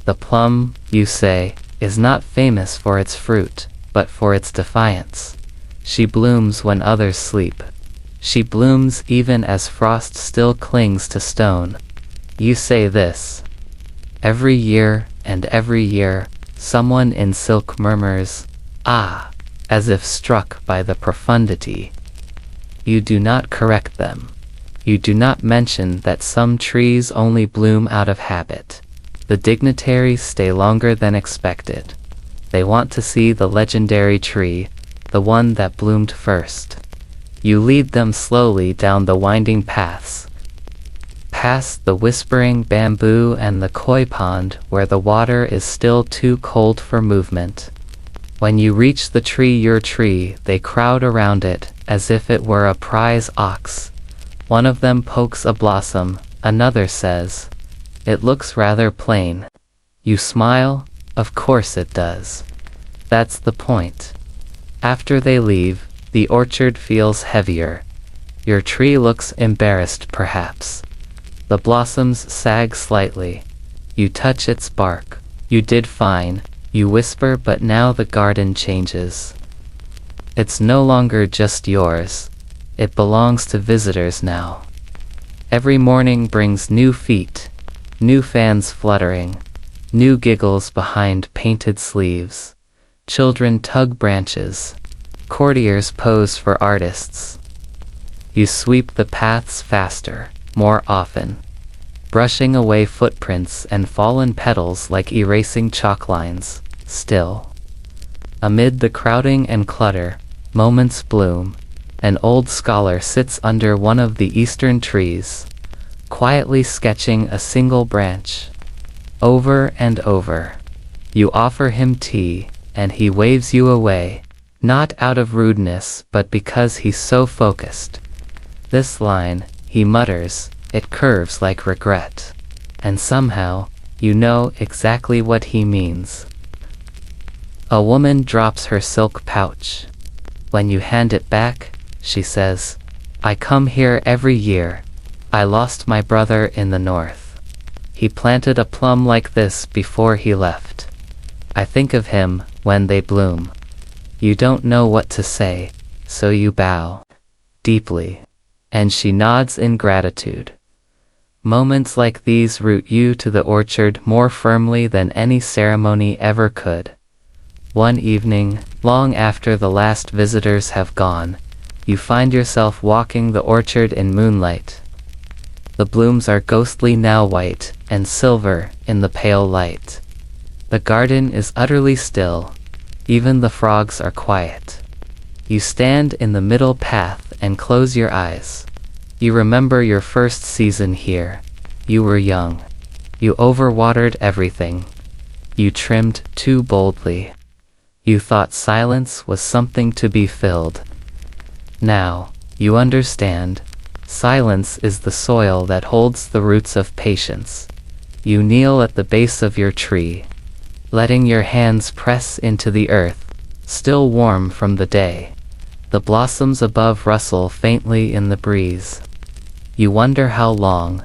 The plum, you say, is not famous for its fruit, but for its defiance. She blooms when others sleep. She blooms even as frost still clings to stone. You say this. Every year and every year, someone in silk murmurs, ah, as if struck by the profundity. You do not correct them. You do not mention that some trees only bloom out of habit. The dignitaries stay longer than expected. They want to see the legendary tree, the one that bloomed first. You lead them slowly down the winding paths, past the whispering bamboo and the koi pond where the water is still too cold for movement. When you reach the tree, your tree, they crowd around it as if it were a prize ox. One of them pokes a blossom, another says, "It looks rather plain." You smile, "Of course it does. That's the point." After they leave, the orchard feels heavier. Your tree looks embarrassed perhaps. The blossoms sag slightly. You touch its bark. "You did fine," you whisper, but now the garden changes. It's no longer just yours. It belongs to visitors now. Every morning brings new feet, new fans fluttering, New giggles behind painted sleeves. Children tug branches. Courtiers pose for artists. You sweep the paths faster, more often, brushing away footprints and fallen petals like erasing chalk lines. Still, amid the crowding and clutter, moments bloom. An old scholar sits under one of the eastern trees, quietly sketching a single branch. Over and over, you offer him tea, and he waves you away, not out of rudeness but because he's so focused. This line, he mutters, it curves like regret. And somehow, you know exactly what he means. A woman drops her silk pouch. When you hand it back, she says, I come here every year. I lost my brother in the north. He planted a plum like this before he left. I think of him when they bloom. You don't know what to say, so you bow deeply, and she nods in gratitude. Moments like these root you to the orchard more firmly than any ceremony ever could. One evening, long after the last visitors have gone, you find yourself walking the orchard in moonlight. The blooms are ghostly now, white and silver in the pale light. The garden is utterly still. Even the frogs are quiet. You stand in the middle path and close your eyes. You remember your first season here. You were young. You overwatered everything. You trimmed too boldly. You thought silence was something to be filled. Now, you understand. Silence is the soil that holds the roots of patience. You kneel at the base of your tree, letting your hands press into the earth, still warm from the day. The blossoms above rustle faintly in the breeze. You wonder how long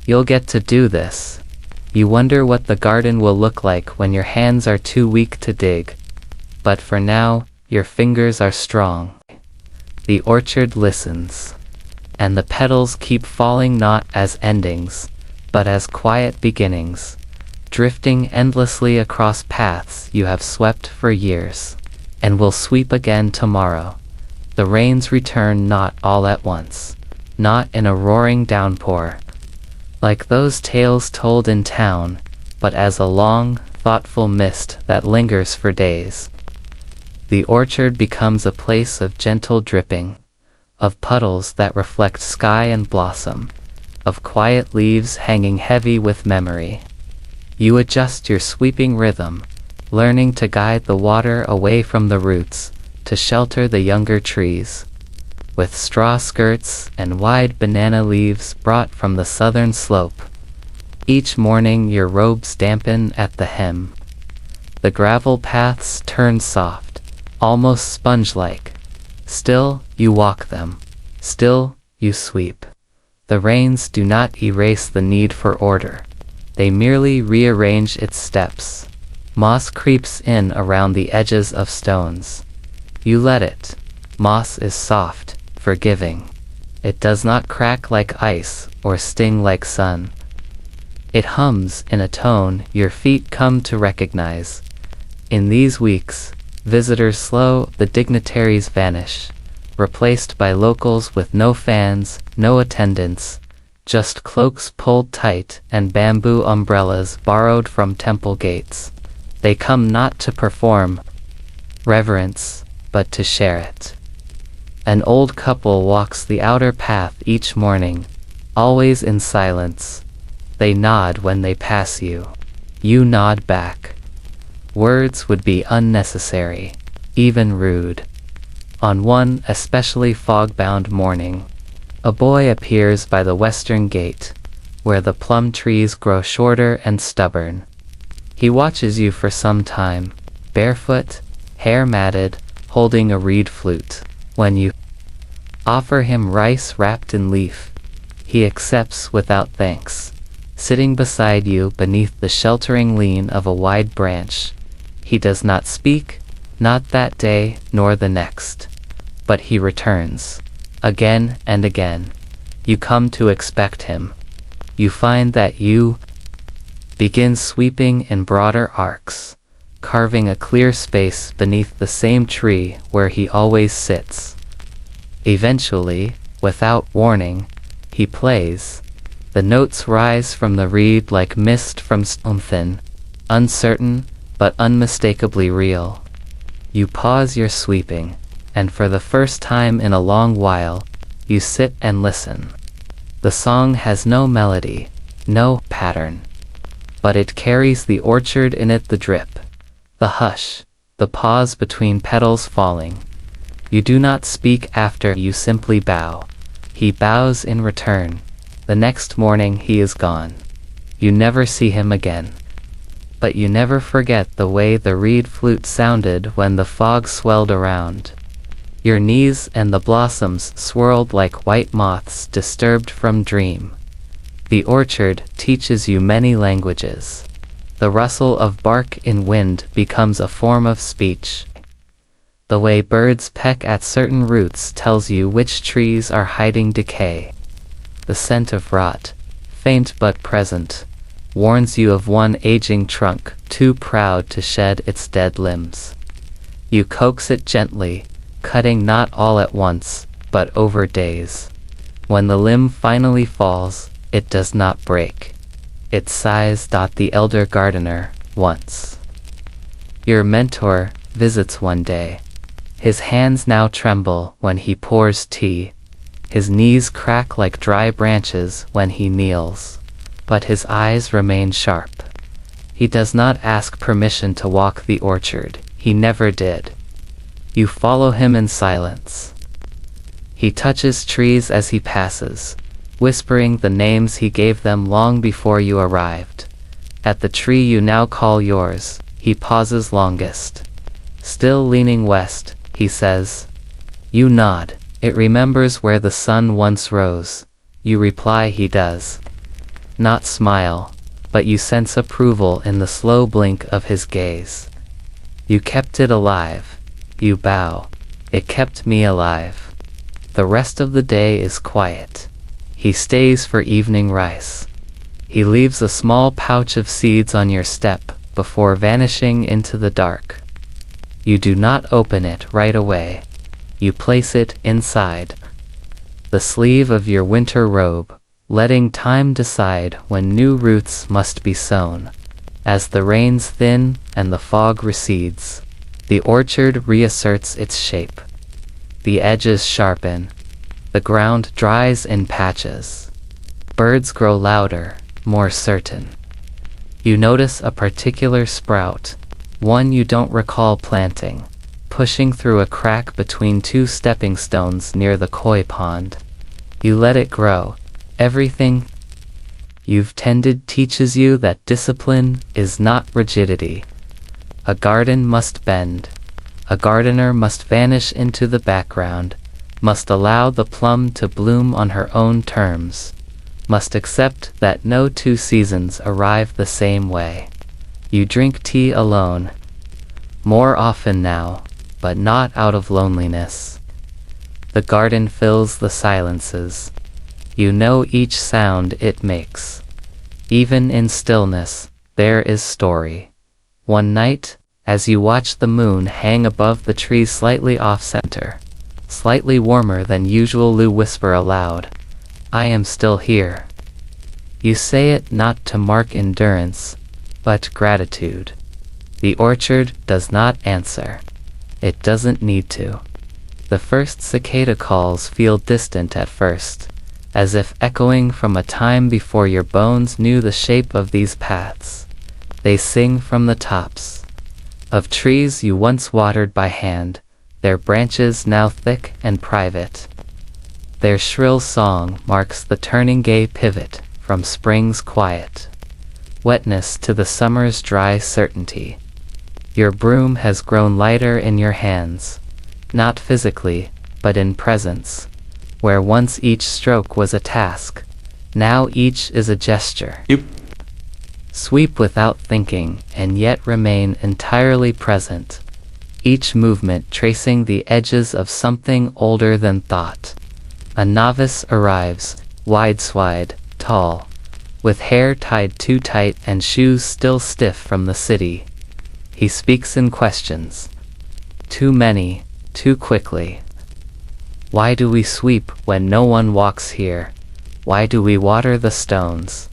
you'll get to do this. You wonder what the garden will look like when your hands are too weak to dig. But for now, your fingers are strong. The orchard listens. And the petals keep falling not as endings, but as quiet beginnings, drifting endlessly across paths you have swept for years, and will sweep again tomorrow. The rains return not all at once, not in a roaring downpour, like those tales told in town, but as a long, thoughtful mist that lingers for days. The orchard becomes a place of gentle dripping, of puddles that reflect sky and blossom, of quiet leaves hanging heavy with memory. You adjust your sweeping rhythm, learning to guide the water away from the roots, to shelter the younger trees. With straw skirts and wide banana leaves brought from the southern slope. Each morning your robes dampen at the hem. The gravel paths turn soft, almost sponge-like. Still, you walk them. Still, you sweep. The rains do not erase the need for order. They merely rearrange its steps. Moss creeps in around the edges of stones. You let it. Moss is soft, forgiving. It does not crack like ice or sting like sun. It hums in a tone your feet come to recognize. In these weeks, visitors slow, the dignitaries vanish, replaced by locals with no fans, no attendants, just cloaks pulled tight and bamboo umbrellas borrowed from temple gates. They come not to perform reverence, but to share it. An old couple walks the outer path each morning, always in silence. They nod when they pass you. You nod back. Words would be unnecessary, even rude. On one especially fog-bound morning, a boy appears by the western gate, where the plum trees grow shorter and stubborn. He watches you for some time, barefoot, hair matted, holding a reed flute. When you offer him rice wrapped in leaf, he accepts without thanks. Sitting beside you beneath the sheltering lean of a wide branch, he does not speak, not that day nor the next. But he returns. Again and again. You come to expect him. You find that you begins sweeping in broader arcs, carving a clear space beneath the same tree where he always sits. Eventually, without warning, he plays. The notes rise from the reed like mist from something, uncertain but unmistakably real. You pause your sweeping, and for the first time in a long while, you sit and listen. The song has no melody, no pattern, but it carries the orchard in it, the drip, the hush, the pause between petals falling. You do not speak after, you simply bow. He bows in return. The next morning he is gone. You never see him again. But you never forget the way the reed flute sounded when the fog swelled around. Your knees and the blossoms swirled like white moths disturbed from dream. The orchard teaches you many languages. The rustle of bark in wind becomes a form of speech. The way birds peck at certain roots tells you which trees are hiding decay. The scent of rot, faint but present, warns you of one aging trunk too proud to shed its dead limbs. You coax it gently, cutting not all at once, but over days. When the limb finally falls, it does not break. It sighs. The elder gardener, once your mentor, visits one day. His hands now tremble when he pours tea. His knees crack like dry branches when he kneels, but his eyes remain sharp. He does not ask permission to walk the orchard, he never did. You follow him in silence. He touches trees as he passes, whispering the names he gave them long before you arrived. At the tree you now call yours, he pauses longest. Still leaning west, he says. You nod. It remembers where the sun once rose. You reply he does. Not smile, but you sense approval in the slow blink of his gaze. You kept it alive. You bow. It kept me alive. The rest of the day is quiet. He stays for evening rice. He leaves a small pouch of seeds on your step before vanishing into the dark. You do not open it right away. You place it inside the sleeve of your winter robe, letting time decide when new roots must be sown. As the rains thin and the fog recedes, the orchard reasserts its shape. The edges sharpen. The ground dries in patches. Birds grow louder, more certain. You notice a particular sprout, one you don't recall planting, pushing through a crack between two stepping stones near the koi pond. You let it grow. Everything you've tended teaches you that discipline is not rigidity. A garden must bend. A gardener must vanish into the background, must allow the plum to bloom on her own terms, must accept that no two seasons arrive the same way. You drink tea alone, more often now, but not out of loneliness. The garden fills the silences. You know each sound it makes. Even in stillness, there is story. One night, as you watch the moon hang above the trees slightly off-center, slightly warmer than usual, you whisper aloud, I am still here. You say it not to mark endurance, but gratitude. The orchard does not answer. It doesn't need to. The first cicada calls feel distant at first, as if echoing from a time before your bones knew the shape of these paths. They sing from the tops of trees you once watered by hand, their branches now thick and private. Their shrill song marks the turning gay pivot from spring's quiet wetness to the summer's dry certainty. Your broom has grown lighter in your hands, not physically, but in presence. Where once each stroke was a task, now each is a gesture. Yep. Sweep without thinking, and yet remain entirely present. Each movement tracing the edges of something older than thought. A novice arrives, wide-swide, tall, with hair tied too tight and shoes still stiff from the city. He speaks in questions. Too many, too quickly. Why do we sweep when no one walks here? Why do we water the stones?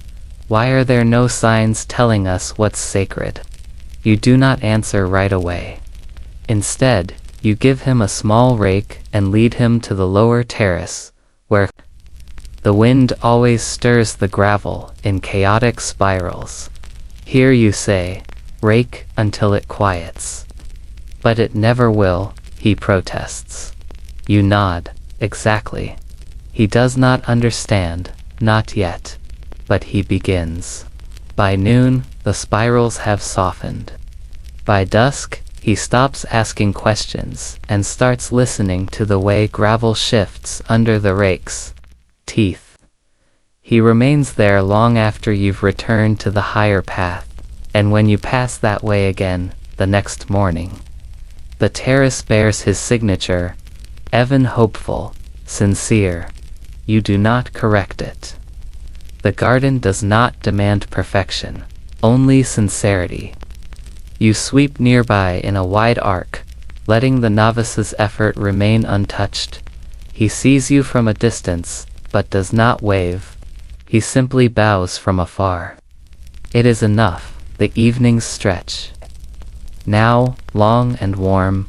Why are there no signs telling us what's sacred? You do not answer right away. Instead, you give him a small rake and lead him to the lower terrace, where the wind always stirs the gravel in chaotic spirals. Here you say, "Rake until it quiets." But it never will, he protests. You nod, exactly. He does not understand, not yet. But he begins. By noon, the spirals have softened. By dusk, he stops asking questions and starts listening to the way gravel shifts under the rake's teeth. He remains there long after you've returned to the higher path, and when you pass that way again, the next morning. The terrace bears his signature, Evan hopeful, sincere. You do not correct it. The garden does not demand perfection, only sincerity. You sweep nearby in a wide arc, letting the novice's effort remain untouched. He sees you from a distance, but does not wave. He simply bows from afar. It is enough, the evenings stretch. Now, long and warm,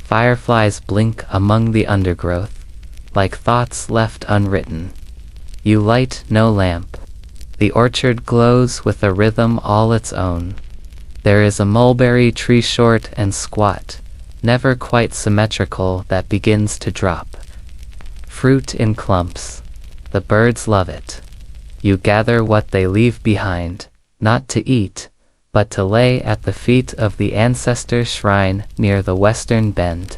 fireflies blink among the undergrowth, like thoughts left unwritten. You light no lamp. The orchard glows with a rhythm all its own. There is a mulberry tree short and squat, never quite symmetrical, that begins to drop. Fruit in clumps. The birds love it. You gather what they leave behind, not to eat, but to lay at the feet of the ancestor shrine near the western bend.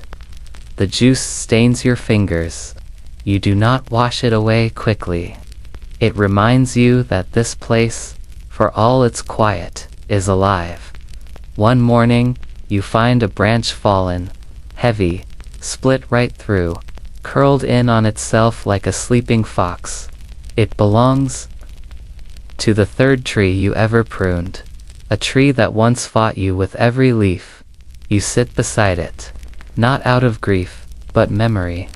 The juice stains your fingers. You do not wash it away quickly. It reminds you that this place, for all its quiet, is alive. One morning, you find a branch fallen, heavy, split right through, curled in on itself like a sleeping fox. It belongs to the third tree you ever pruned, a tree that once fought you with every leaf. You sit beside it, not out of grief, but memory.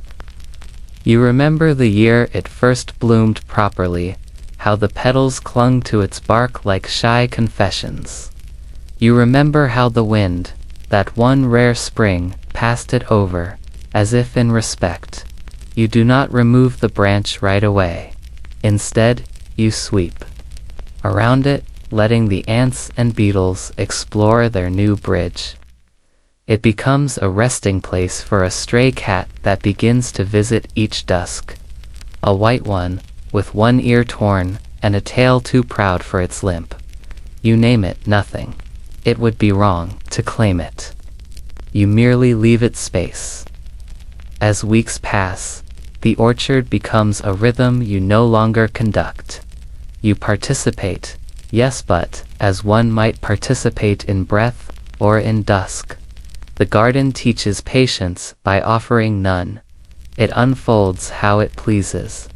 You remember the year it first bloomed properly, how the petals clung to its bark like shy confessions. You remember how the wind, that one rare spring, passed it over, as if in respect. You do not remove the branch right away. Instead, you sweep around it, letting the ants and beetles explore their new bridge. It becomes a resting place for a stray cat that begins to visit each dusk. A white one, with one ear torn, and a tail too proud for its limp. You name it nothing. It would be wrong to claim it. You merely leave it space. As weeks pass, the orchard becomes a rhythm you no longer conduct. You participate, yes, but as one might participate in breath or in dusk. The garden teaches patience by offering none. It unfolds how it pleases.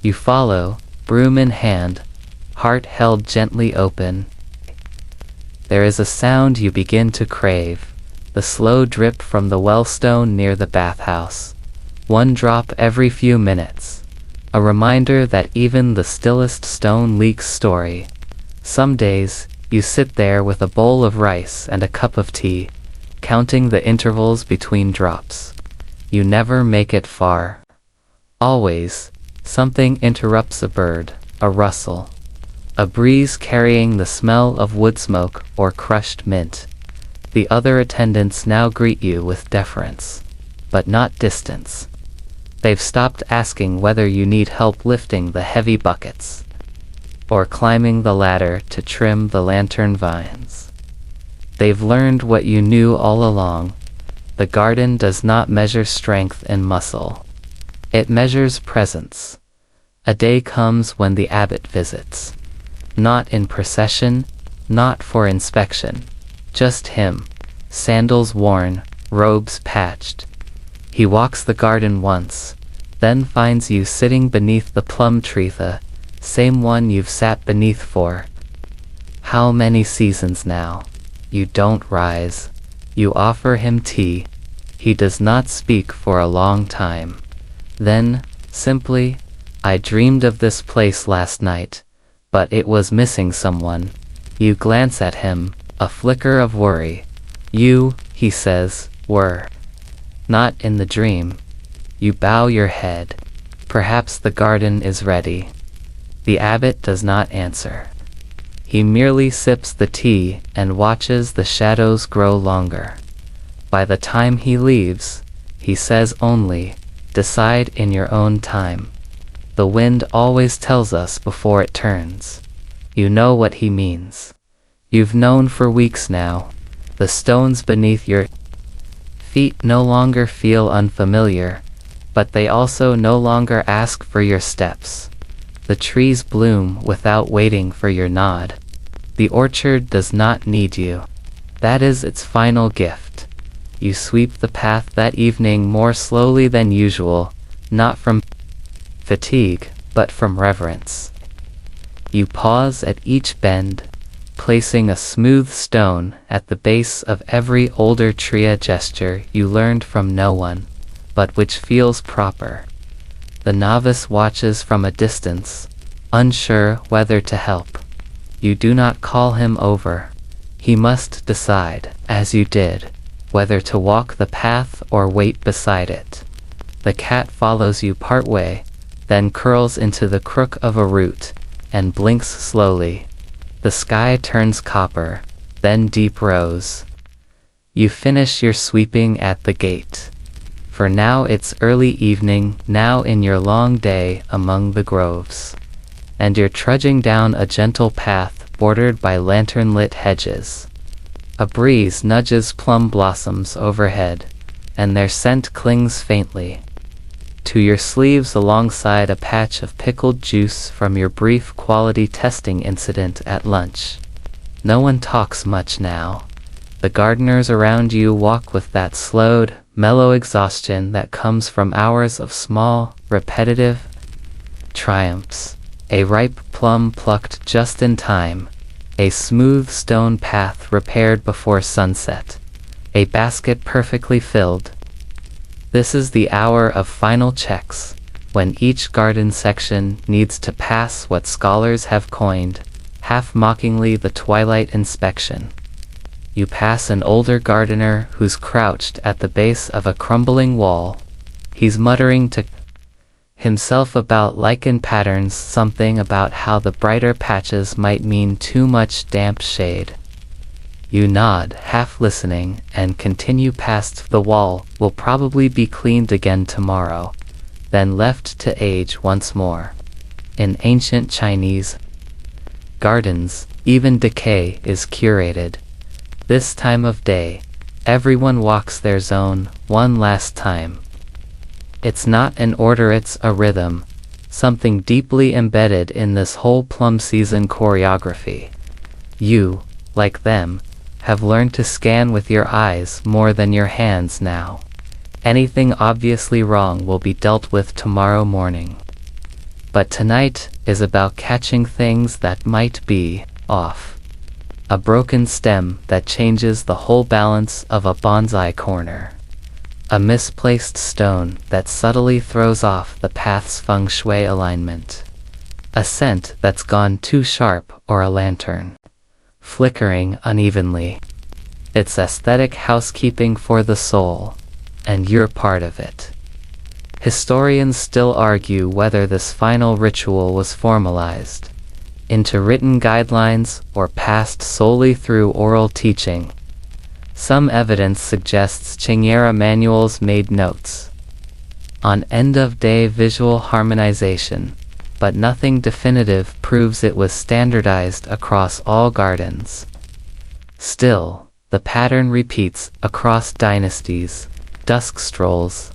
You follow, broom in hand, heart held gently open. There is a sound you begin to crave, the slow drip from the wellstone near the bathhouse. One drop every few minutes. A reminder that even the stillest stone leaks story. Some days, you sit there with a bowl of rice and a cup of tea, counting the intervals between drops. You never make it far. Always, something interrupts: a bird, a rustle, a breeze carrying the smell of wood smoke or crushed mint. The other attendants now greet you with deference, but not distance. They've stopped asking whether you need help lifting the heavy buckets or climbing the ladder to trim the lantern vines. They've learned what you knew all along. The garden does not measure strength in muscle. It measures presence. A day comes when the abbot visits. Not in procession, not for inspection. Just him, sandals worn, robes patched. He walks the garden once, then finds you sitting beneath the plum tree, the Same one you've sat beneath for how many seasons now? You don't rise. You offer him tea. He does not speak for a long time. Then, simply, I dreamed of this place last night, but it was missing someone. You glance at him, a flicker of worry. You, he says, were not in the dream. You bow your head. Perhaps the garden is ready. The abbot does not answer. He merely sips the tea and watches the shadows grow longer. By the time he leaves, he says only, "Decide in your own time." The wind always tells us before it turns. You know what he means. You've known for weeks now. The stones beneath your feet no longer feel unfamiliar, but they also no longer ask for your steps. The trees bloom without waiting for your nod. The orchard does not need you. That is its final gift. You sweep the path that evening more slowly than usual, not from fatigue, but from reverence. You pause at each bend, placing a smooth stone at the base of every older tree, gesture you learned from no one, but which feels proper. The novice watches from a distance, unsure whether to help. You do not call him over. He must decide, as you did, whether to walk the path or wait beside it. The cat follows you partway, then curls into the crook of a root, and blinks slowly. The sky turns copper, then deep rose. You finish your sweeping at the gate. For now it's early evening, now in your long day among the groves. And you're trudging down a gentle path bordered by lantern-lit hedges. A breeze nudges plum blossoms overhead, and their scent clings faintly to your sleeves alongside a patch of pickled juice from your brief quality testing incident at lunch. No one talks much now. The gardeners around you walk with that slowed, mellow exhaustion that comes from hours of small, repetitive triumphs. A ripe plum plucked just in time. A smooth stone path repaired before sunset. A basket perfectly filled. This is the hour of final checks, when each garden section needs to pass what scholars have coined, half-mockingly, the twilight inspection. You pass an older gardener who's crouched at the base of a crumbling wall. He's muttering to himself about lichen patterns, something about how the brighter patches might mean too much damp shade. You nod, half listening, and continue past. The wall will probably be cleaned again tomorrow, then left to age once more. In ancient Chinese gardens, even decay is curated. This time of day, everyone walks their zone one last time. It's not an order, it's a rhythm, something deeply embedded in this whole plum season choreography. You, like them, have learned to scan with your eyes more than your hands now. Anything obviously wrong will be dealt with tomorrow morning. But tonight is about catching things that might be off. A broken stem that changes the whole balance of a bonsai corner. A misplaced stone that subtly throws off the path's feng shui alignment. A scent that's gone too sharp, or a lantern flickering unevenly. It's aesthetic housekeeping for the soul, and you're part of it. Historians still argue whether this final ritual was formalized into written guidelines or passed solely through oral teaching. Some evidence suggests Qingyera manuals made notes on end-of-day visual harmonization, but nothing definitive proves it was standardized across all gardens. Still, the pattern repeats across dynasties. Dusk strolls,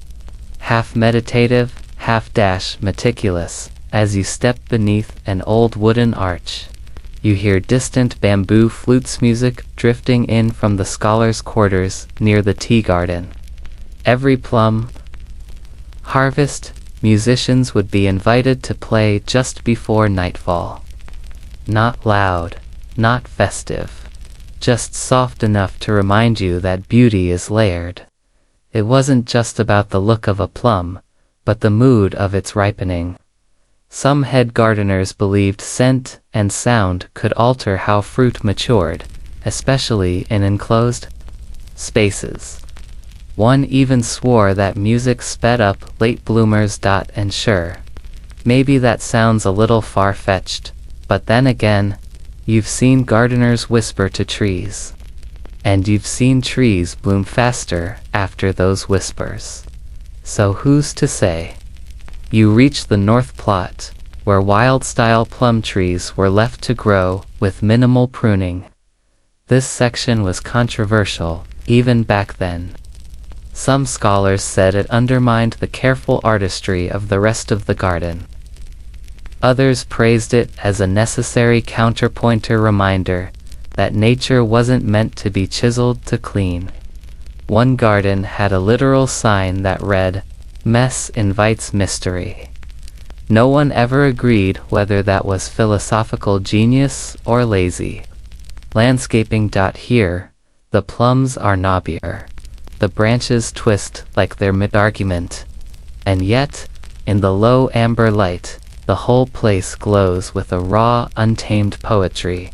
half meditative, half meticulous. As you step beneath an old wooden arch, you hear distant bamboo flutes music drifting in from the scholars' quarters near the tea garden. Every plum harvest Musicians would be invited to play just before nightfall. Not loud, not festive, just soft enough to remind you that beauty is layered. It wasn't just about the look of a plum, but the mood of its ripening. Some head gardeners believed scent and sound could alter how fruit matured, especially in enclosed spaces. One even swore that music sped up late bloomers. And sure, maybe that sounds a little far-fetched, but then again, you've seen gardeners whisper to trees. And you've seen trees bloom faster after those whispers. So who's to say? You reach the North Plot, where wild-style plum trees were left to grow with minimal pruning. This section was controversial, even back then. Some scholars said it undermined the careful artistry of the rest of the garden. Others praised it as a necessary counterpointer reminder that nature wasn't meant to be chiseled to clean. One garden had a literal sign that read, "Mess invites mystery." No one ever agreed whether that was philosophical genius or lazy. Landscaping. Here, the plums are knobbier. The branches twist like they're mid-argument. And yet, in the low amber light, the whole place glows with a raw, untamed poetry.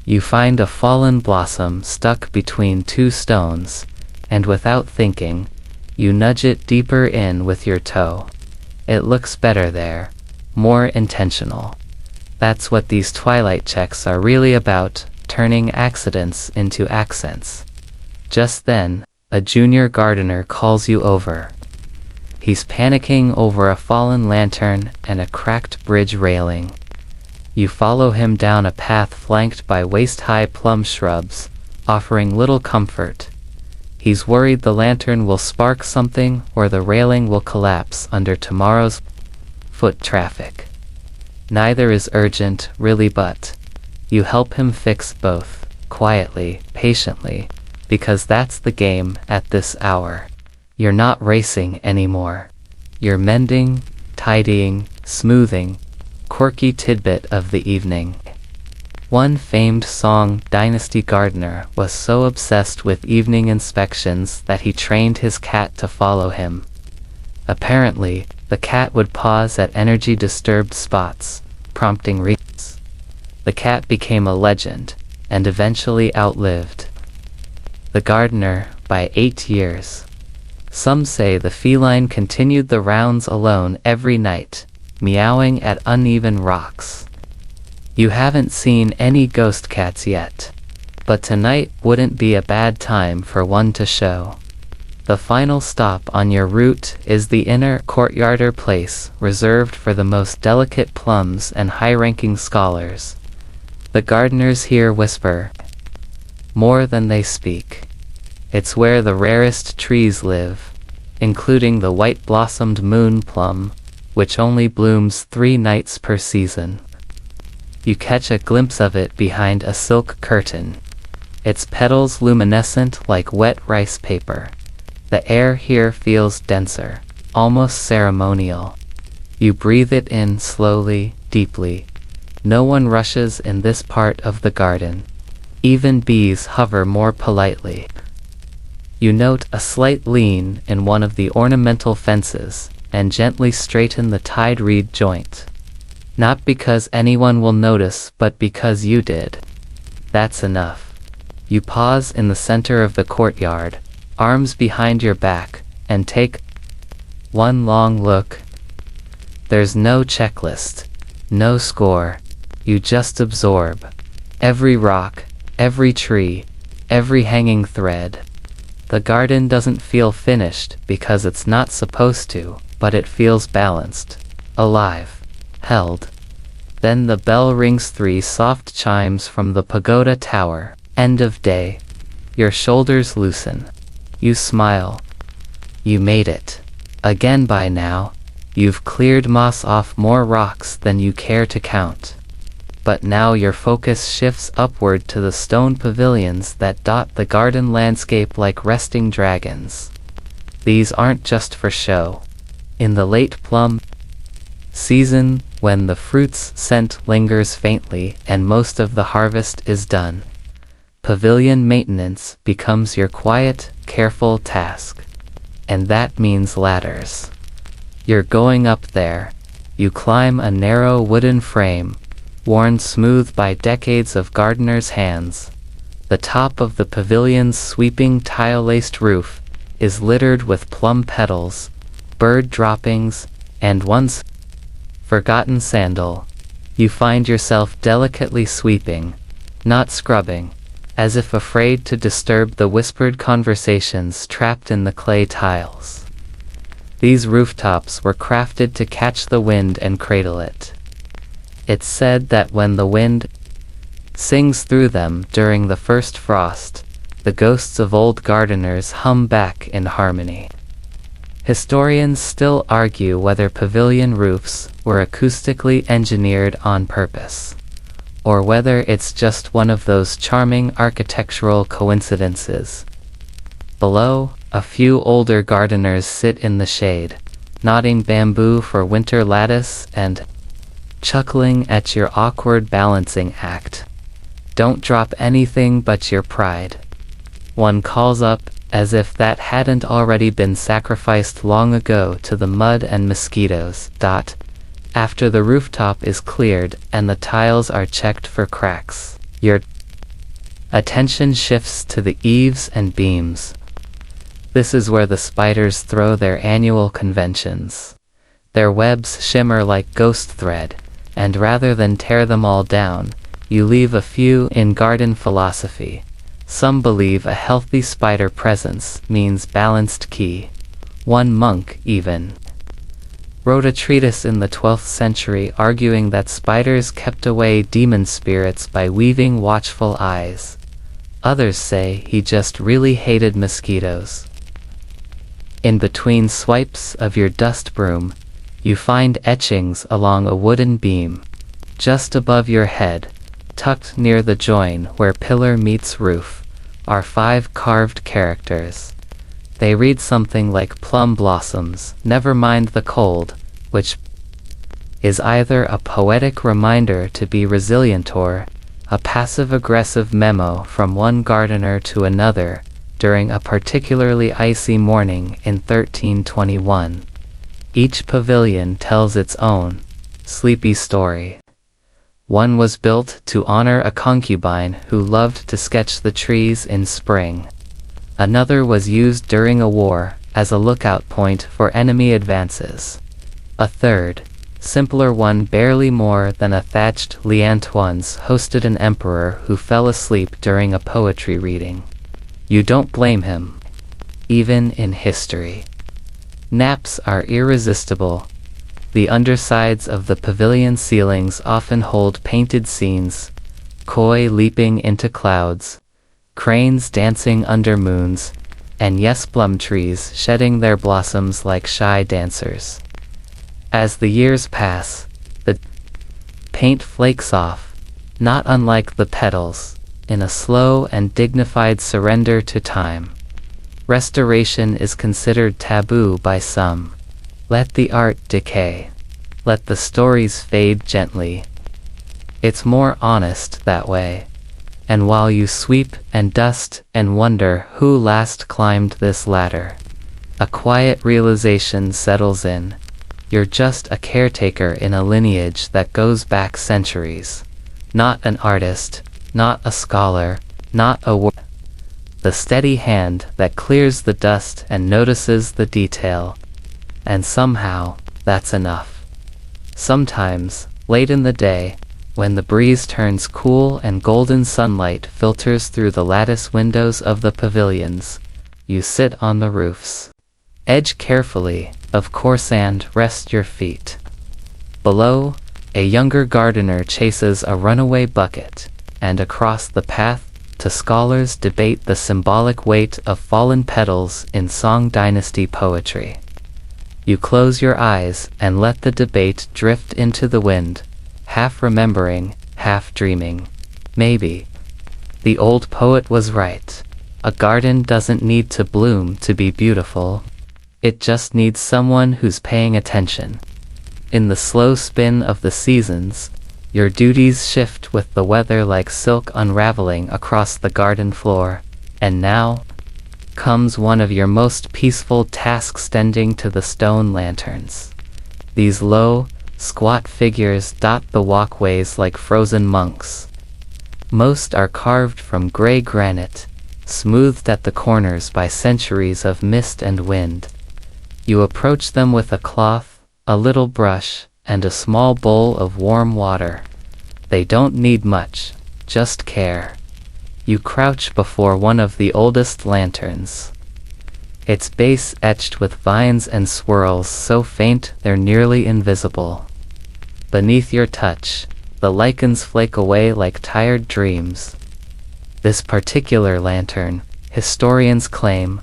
You find a fallen blossom stuck between two stones, and without thinking, you nudge it deeper in with your toe. It looks better there, more intentional. That's what these twilight checks are really about, turning accidents into accents. Just then, a junior gardener calls you over. He's panicking over a fallen lantern and a cracked bridge railing. You follow him down a path flanked by waist-high plum shrubs, offering little comfort. He's worried the lantern will spark something or the railing will collapse under tomorrow's foot traffic. Neither is urgent, really, but you help him fix both, quietly, patiently, because that's the game at this hour. You're not racing anymore. You're mending, tidying, smoothing, quirky tidbit of the evening. One famed Song Dynasty gardener was so obsessed with evening inspections that he trained his cat to follow him. Apparently, the cat would pause at energy-disturbed spots, prompting reasons. The cat became a legend, and eventually outlived the gardener by 8 years. Some say the feline continued the rounds alone every night, meowing at uneven rocks. You haven't seen any ghost cats yet, but tonight wouldn't be a bad time for one to show. The final stop on your route is the inner courtyarder place reserved for the most delicate plums and high-ranking scholars. The gardeners here whisper more than they speak. It's where the rarest trees live, including the white-blossomed moon plum, which only blooms 3 nights per season. You catch a glimpse of it behind a silk curtain, its petals luminescent like wet rice paper. The air here feels denser, almost ceremonial. You breathe it in slowly, deeply. No one rushes in this part of the garden. Even bees hover more politely. You note a slight lean in one of the ornamental fences, and gently straighten the tied reed joint. Not because anyone will notice, but because you did. That's enough. You pause in the center of the courtyard, arms behind your back, and take one long look. There's no checklist, no score. You just absorb. Every rock, every tree, every hanging thread. The garden doesn't feel finished because it's not supposed to, but it feels balanced, alive, held. Then the bell rings 3 soft chimes from the pagoda tower. End of day. Your shoulders loosen. You smile. You made it. Again by now. You've cleared moss off more rocks than you care to count. But now your focus shifts upward to the stone pavilions that dot the garden landscape like resting dragons. These aren't just for show. In the late plum season, when the fruit's scent lingers faintly and most of the harvest is done, pavilion maintenance becomes your quiet, careful task. And that means ladders. You're going up there. You climb a narrow wooden frame, worn smooth by decades of gardeners' hands. The top of the pavilion's sweeping tile-laced roof is littered with plum petals, bird droppings, and once forgotten sandal. You find yourself delicately sweeping, not scrubbing, as if afraid to disturb the whispered conversations trapped in the clay tiles. These rooftops were crafted to catch the wind and cradle it. It's said that when the wind sings through them during the first frost, the ghosts of old gardeners hum back in harmony. Historians still argue whether pavilion roofs were acoustically engineered on purpose, or whether it's just one of those charming architectural coincidences. Below, a few older gardeners sit in the shade, knotting bamboo for winter lattice and chuckling at your awkward balancing act. Don't drop anything but your pride. One calls up, as if that hadn't already been sacrificed long ago to the mud and mosquitoes. After the rooftop is cleared and the tiles are checked for cracks, your attention shifts to the eaves and beams. This is where the spiders throw their annual conventions. Their webs shimmer like ghost thread, and rather than tear them all down, you leave a few. In garden philosophy, some believe a healthy spider presence means balanced ki. One monk, even, wrote a treatise in the 12th century arguing that spiders kept away demon spirits by weaving watchful eyes. Others say he just really hated mosquitoes. In between swipes of your dust broom, you find etchings along a wooden beam. Just above your head, tucked near the join where pillar meets roof, are 5 carved characters. They read something like plum blossoms, never mind the cold, which is either a poetic reminder to be resilient or a passive-aggressive memo from one gardener to another during a particularly icy morning in 1321. Each pavilion tells its own sleepy story. One was built to honor a concubine who loved to sketch the trees in spring. Another was used during a war as a lookout point for enemy advances. A third, simpler one barely more than a thatched liant once hosted an emperor who fell asleep during a poetry reading. You don't blame him. Even in history, naps are irresistible. The undersides of the pavilion ceilings often hold painted scenes, koi leaping into clouds, cranes dancing under moons, and yes, plum trees shedding their blossoms like shy dancers. As the years pass, the paint flakes off, not unlike the petals, in a slow and dignified surrender to time. Restoration is considered taboo by some. Let the art decay. Let the stories fade gently. It's more honest that way. And while you sweep and dust and wonder who last climbed this ladder, a quiet realization settles in. You're just a caretaker in a lineage that goes back centuries. Not an artist, not a scholar, not a the steady hand that clears the dust and notices the detail. And somehow, that's enough. Sometimes, late in the day, when the breeze turns cool and golden sunlight filters through the lattice windows of the pavilions, you sit on the roofs. Edge carefully, of course, and rest your feet. Below, a younger gardener chases a runaway bucket, and across the path, scholars debate the symbolic weight of fallen petals in Song Dynasty poetry. You close your eyes and let the debate drift into the wind, half remembering, half dreaming. Maybe the old poet was right. A garden doesn't need to bloom to be beautiful. It just needs someone who's paying attention. In the slow spin of the seasons, your duties shift with the weather like silk unraveling across the garden floor, and now comes one of your most peaceful tasks, tending to the stone lanterns. These low, squat figures dot the walkways like frozen monks. Most are carved from gray granite, smoothed at the corners by centuries of mist and wind. You approach them with a cloth, a little brush, and a small bowl of warm water. They don't need much, just care. You crouch before one of the oldest lanterns. Its base etched with vines and swirls so faint they're nearly invisible. Beneath your touch, the lichens flake away like tired dreams. This particular lantern, historians claim,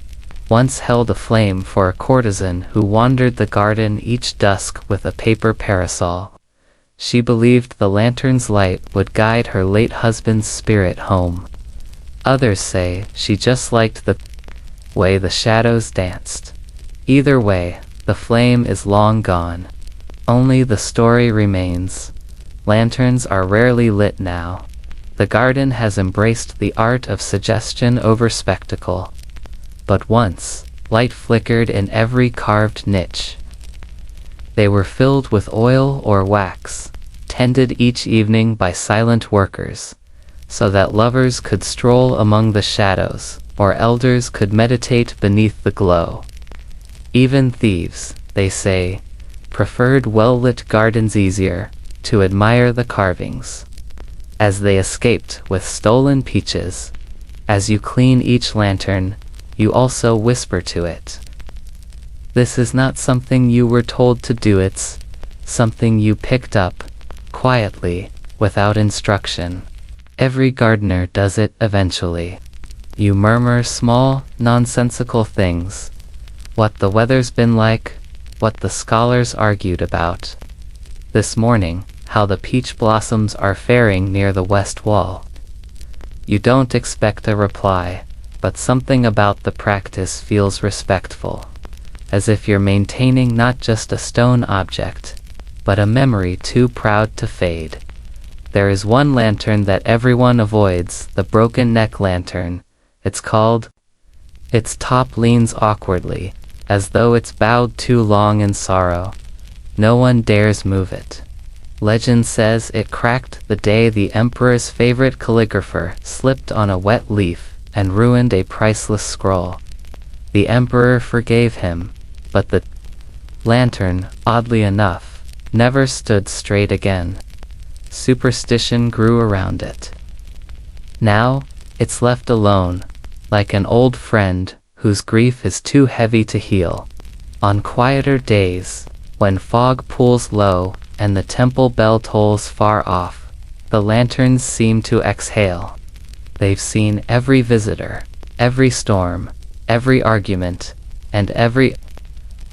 once held a flame for a courtesan who wandered the garden each dusk with a paper parasol. She believed the lantern's light would guide her late husband's spirit home. Others say she just liked the way the shadows danced. Either way, the flame is long gone. Only the story remains. Lanterns are rarely lit now. The garden has embraced the art of suggestion over spectacle. But once, light flickered in every carved niche. They were filled with oil or wax, tended each evening by silent workers, so that lovers could stroll among the shadows, or elders could meditate beneath the glow. Even thieves, they say, preferred well-lit gardens easier to admire the carvings. As they escaped with stolen peaches, as you clean each lantern, you also whisper to it. This is not something you were told to do, it's something you picked up, quietly, without instruction. Every gardener does it eventually. You murmur small, nonsensical things. What the weather's been like, what the scholars argued about. This morning, how the peach blossoms are faring near the west wall. You don't expect a reply, but something about the practice feels respectful, as if you're maintaining not just a stone object, but a memory too proud to fade. There is one lantern that everyone avoids, the broken neck lantern. It's called. Its top leans awkwardly, as though it's bowed too long in sorrow. No one dares move it. Legend says it cracked the day the emperor's favorite calligrapher slipped on a wet leaf and ruined a priceless scroll. The emperor forgave him, but the lantern, oddly enough, never stood straight again. Superstition grew around it. Now, it's left alone, like an old friend whose grief is too heavy to heal. On quieter days, when fog pools low and the temple bell tolls far off, the lanterns seem to exhale. They've seen every visitor, every storm, every argument, and every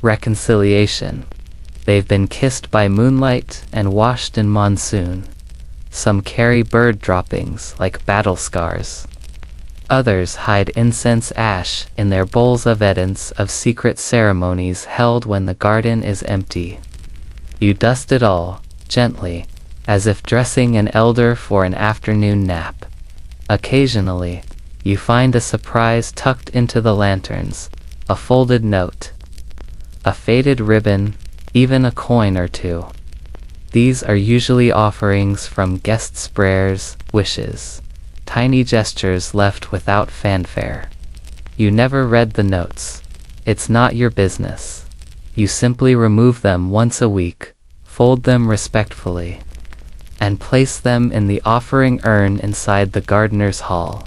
reconciliation. They've been kissed by moonlight and washed in monsoon. Some carry bird droppings like battle scars. Others hide incense ash in their bowls, evidence of secret ceremonies held when the garden is empty. You dust it all, gently, as if dressing an elder for an afternoon nap. Occasionally, you find a surprise tucked into the lanterns, a folded note, a faded ribbon, even a coin or two. These are usually offerings from guests' prayers, wishes, tiny gestures left without fanfare. You never read the notes. It's not your business. You simply remove them once a week, fold them respectfully, and place them in the offering urn inside the gardener's hall.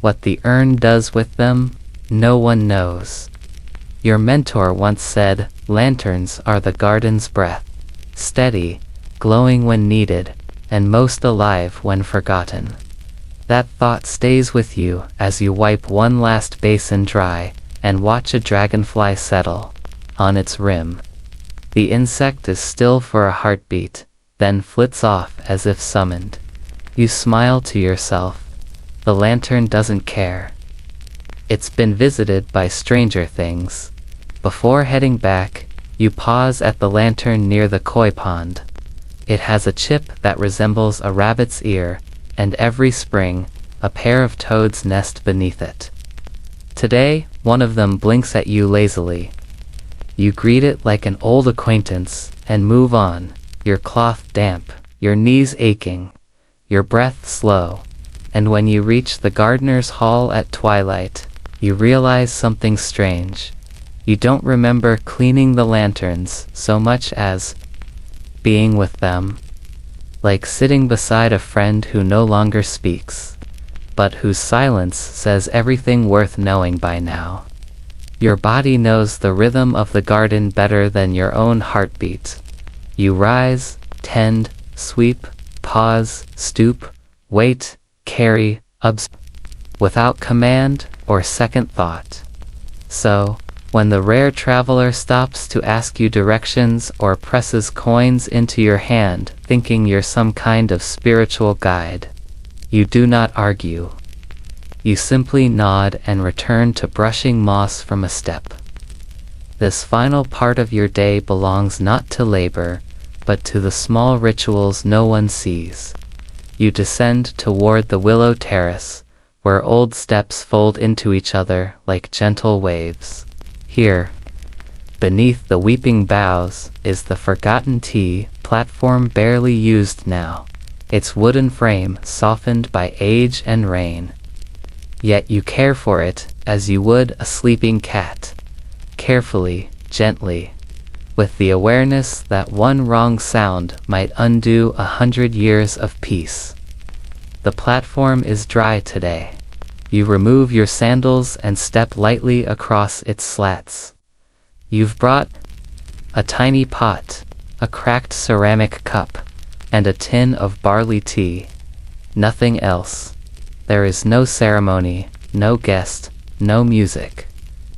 What the urn does with them, no one knows. Your mentor once said, lanterns are the garden's breath, steady, glowing when needed, and most alive when forgotten. That thought stays with you as you wipe one last basin dry and watch a dragonfly settle on its rim. The insect is still for a heartbeat, then flits off as if summoned. You smile to yourself. The lantern doesn't care. It's been visited by stranger things. Before heading back, you pause at the lantern near the koi pond. It has a chip that resembles a rabbit's ear, and every spring, a pair of toads nest beneath it. Today, one of them blinks at you lazily. You greet it like an old acquaintance, and move on, your cloth damp, your knees aching, your breath slow, and when you reach the gardener's hall at twilight, you realize something strange. You don't remember cleaning the lanterns so much as being with them, like sitting beside a friend who no longer speaks, but whose silence says everything worth knowing by now. Your body knows the rhythm of the garden better than your own heartbeat. You rise, tend, sweep, pause, stoop, wait, carry, without command or second thought. So, when the rare traveler stops to ask you directions or presses coins into your hand thinking you're some kind of spiritual guide, you do not argue. You simply nod and return to brushing moss from a step. This final part of your day belongs not to labor, but to the small rituals no one sees. You descend toward the willow terrace, where old steps fold into each other like gentle waves. Here, beneath the weeping boughs, is the forgotten tea platform barely used now, its wooden frame softened by age and rain. Yet you care for it as you would a sleeping cat, carefully, gently, with the awareness that one wrong sound might undo 100 years of peace. The platform is dry today. You remove your sandals and step lightly across its slats. You've brought a tiny pot, a cracked ceramic cup, and a tin of barley tea. Nothing else. There is no ceremony, no guest, no music.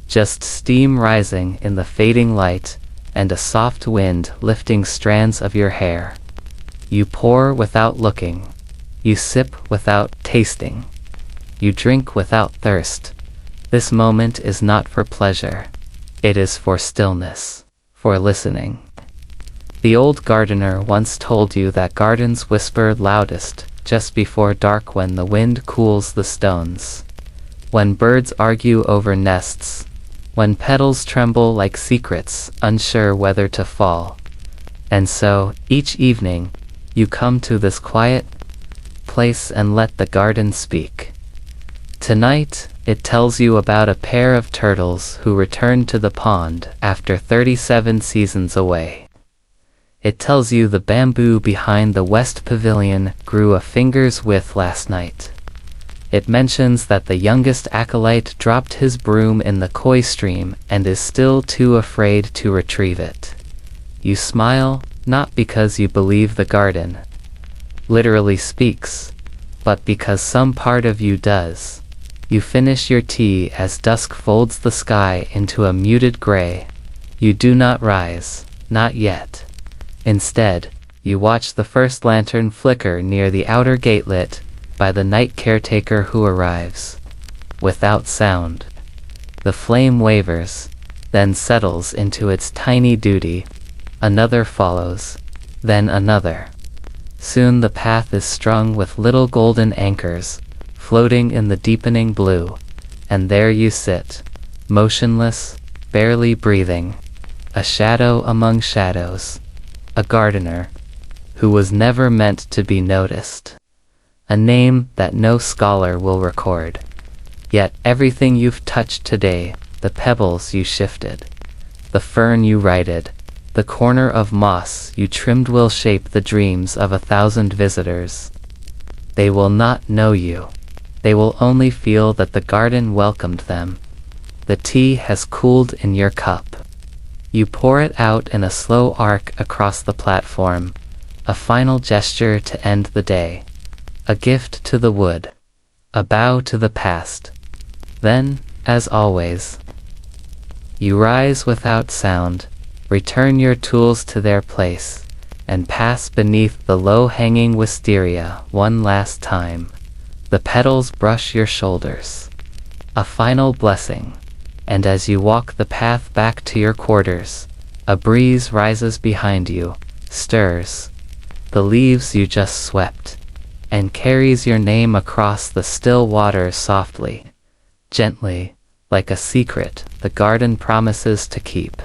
Just steam rising in the fading light, and a soft wind lifting strands of your hair. You pour without looking. You sip without tasting. You drink without thirst. This moment is not for pleasure. It is for stillness, for listening. The old gardener once told you that gardens whisper loudest just before dark when the wind cools the stones, when birds argue over nests, when petals tremble like secrets, unsure whether to fall. And so, each evening, you come to this quiet place and let the garden speak. Tonight, it tells you about a pair of turtles who returned to the pond after 37 seasons away. It tells you the bamboo behind the West Pavilion grew a finger's width last night. It mentions that the youngest acolyte dropped his broom in the koi stream and is still too afraid to retrieve it. You smile, not because you believe the garden literally speaks, but because some part of you does. You finish your tea as dusk folds the sky into a muted gray. You do not rise, not yet. Instead, you watch the first lantern flicker near the outer gatelet by the night caretaker who arrives. Without sound. The flame wavers, then settles into its tiny duty. Another follows, then another. Soon the path is strung with little golden anchors, floating in the deepening blue, and there you sit, motionless, barely breathing, a shadow among shadows, a gardener who was never meant to be noticed, a name that no scholar will record. Yet everything you've touched today, the pebbles you shifted, the fern you righted, the corner of moss you trimmed will shape the dreams of 1,000 visitors. They will not know you. They will only feel that the garden welcomed them. The tea has cooled in your cup. You pour it out in a slow arc across the platform, a final gesture to end the day, a gift to the wood, a bow to the past. Then, as always, you rise without sound, return your tools to their place, and pass beneath the low-hanging wisteria one last time. The petals brush your shoulders. A final blessing. and as you walk the path back to your quarters, a breeze rises behind you, stirs the leaves you just swept, and carries your name across the still waters softly, gently, like a secret the garden promises to keep.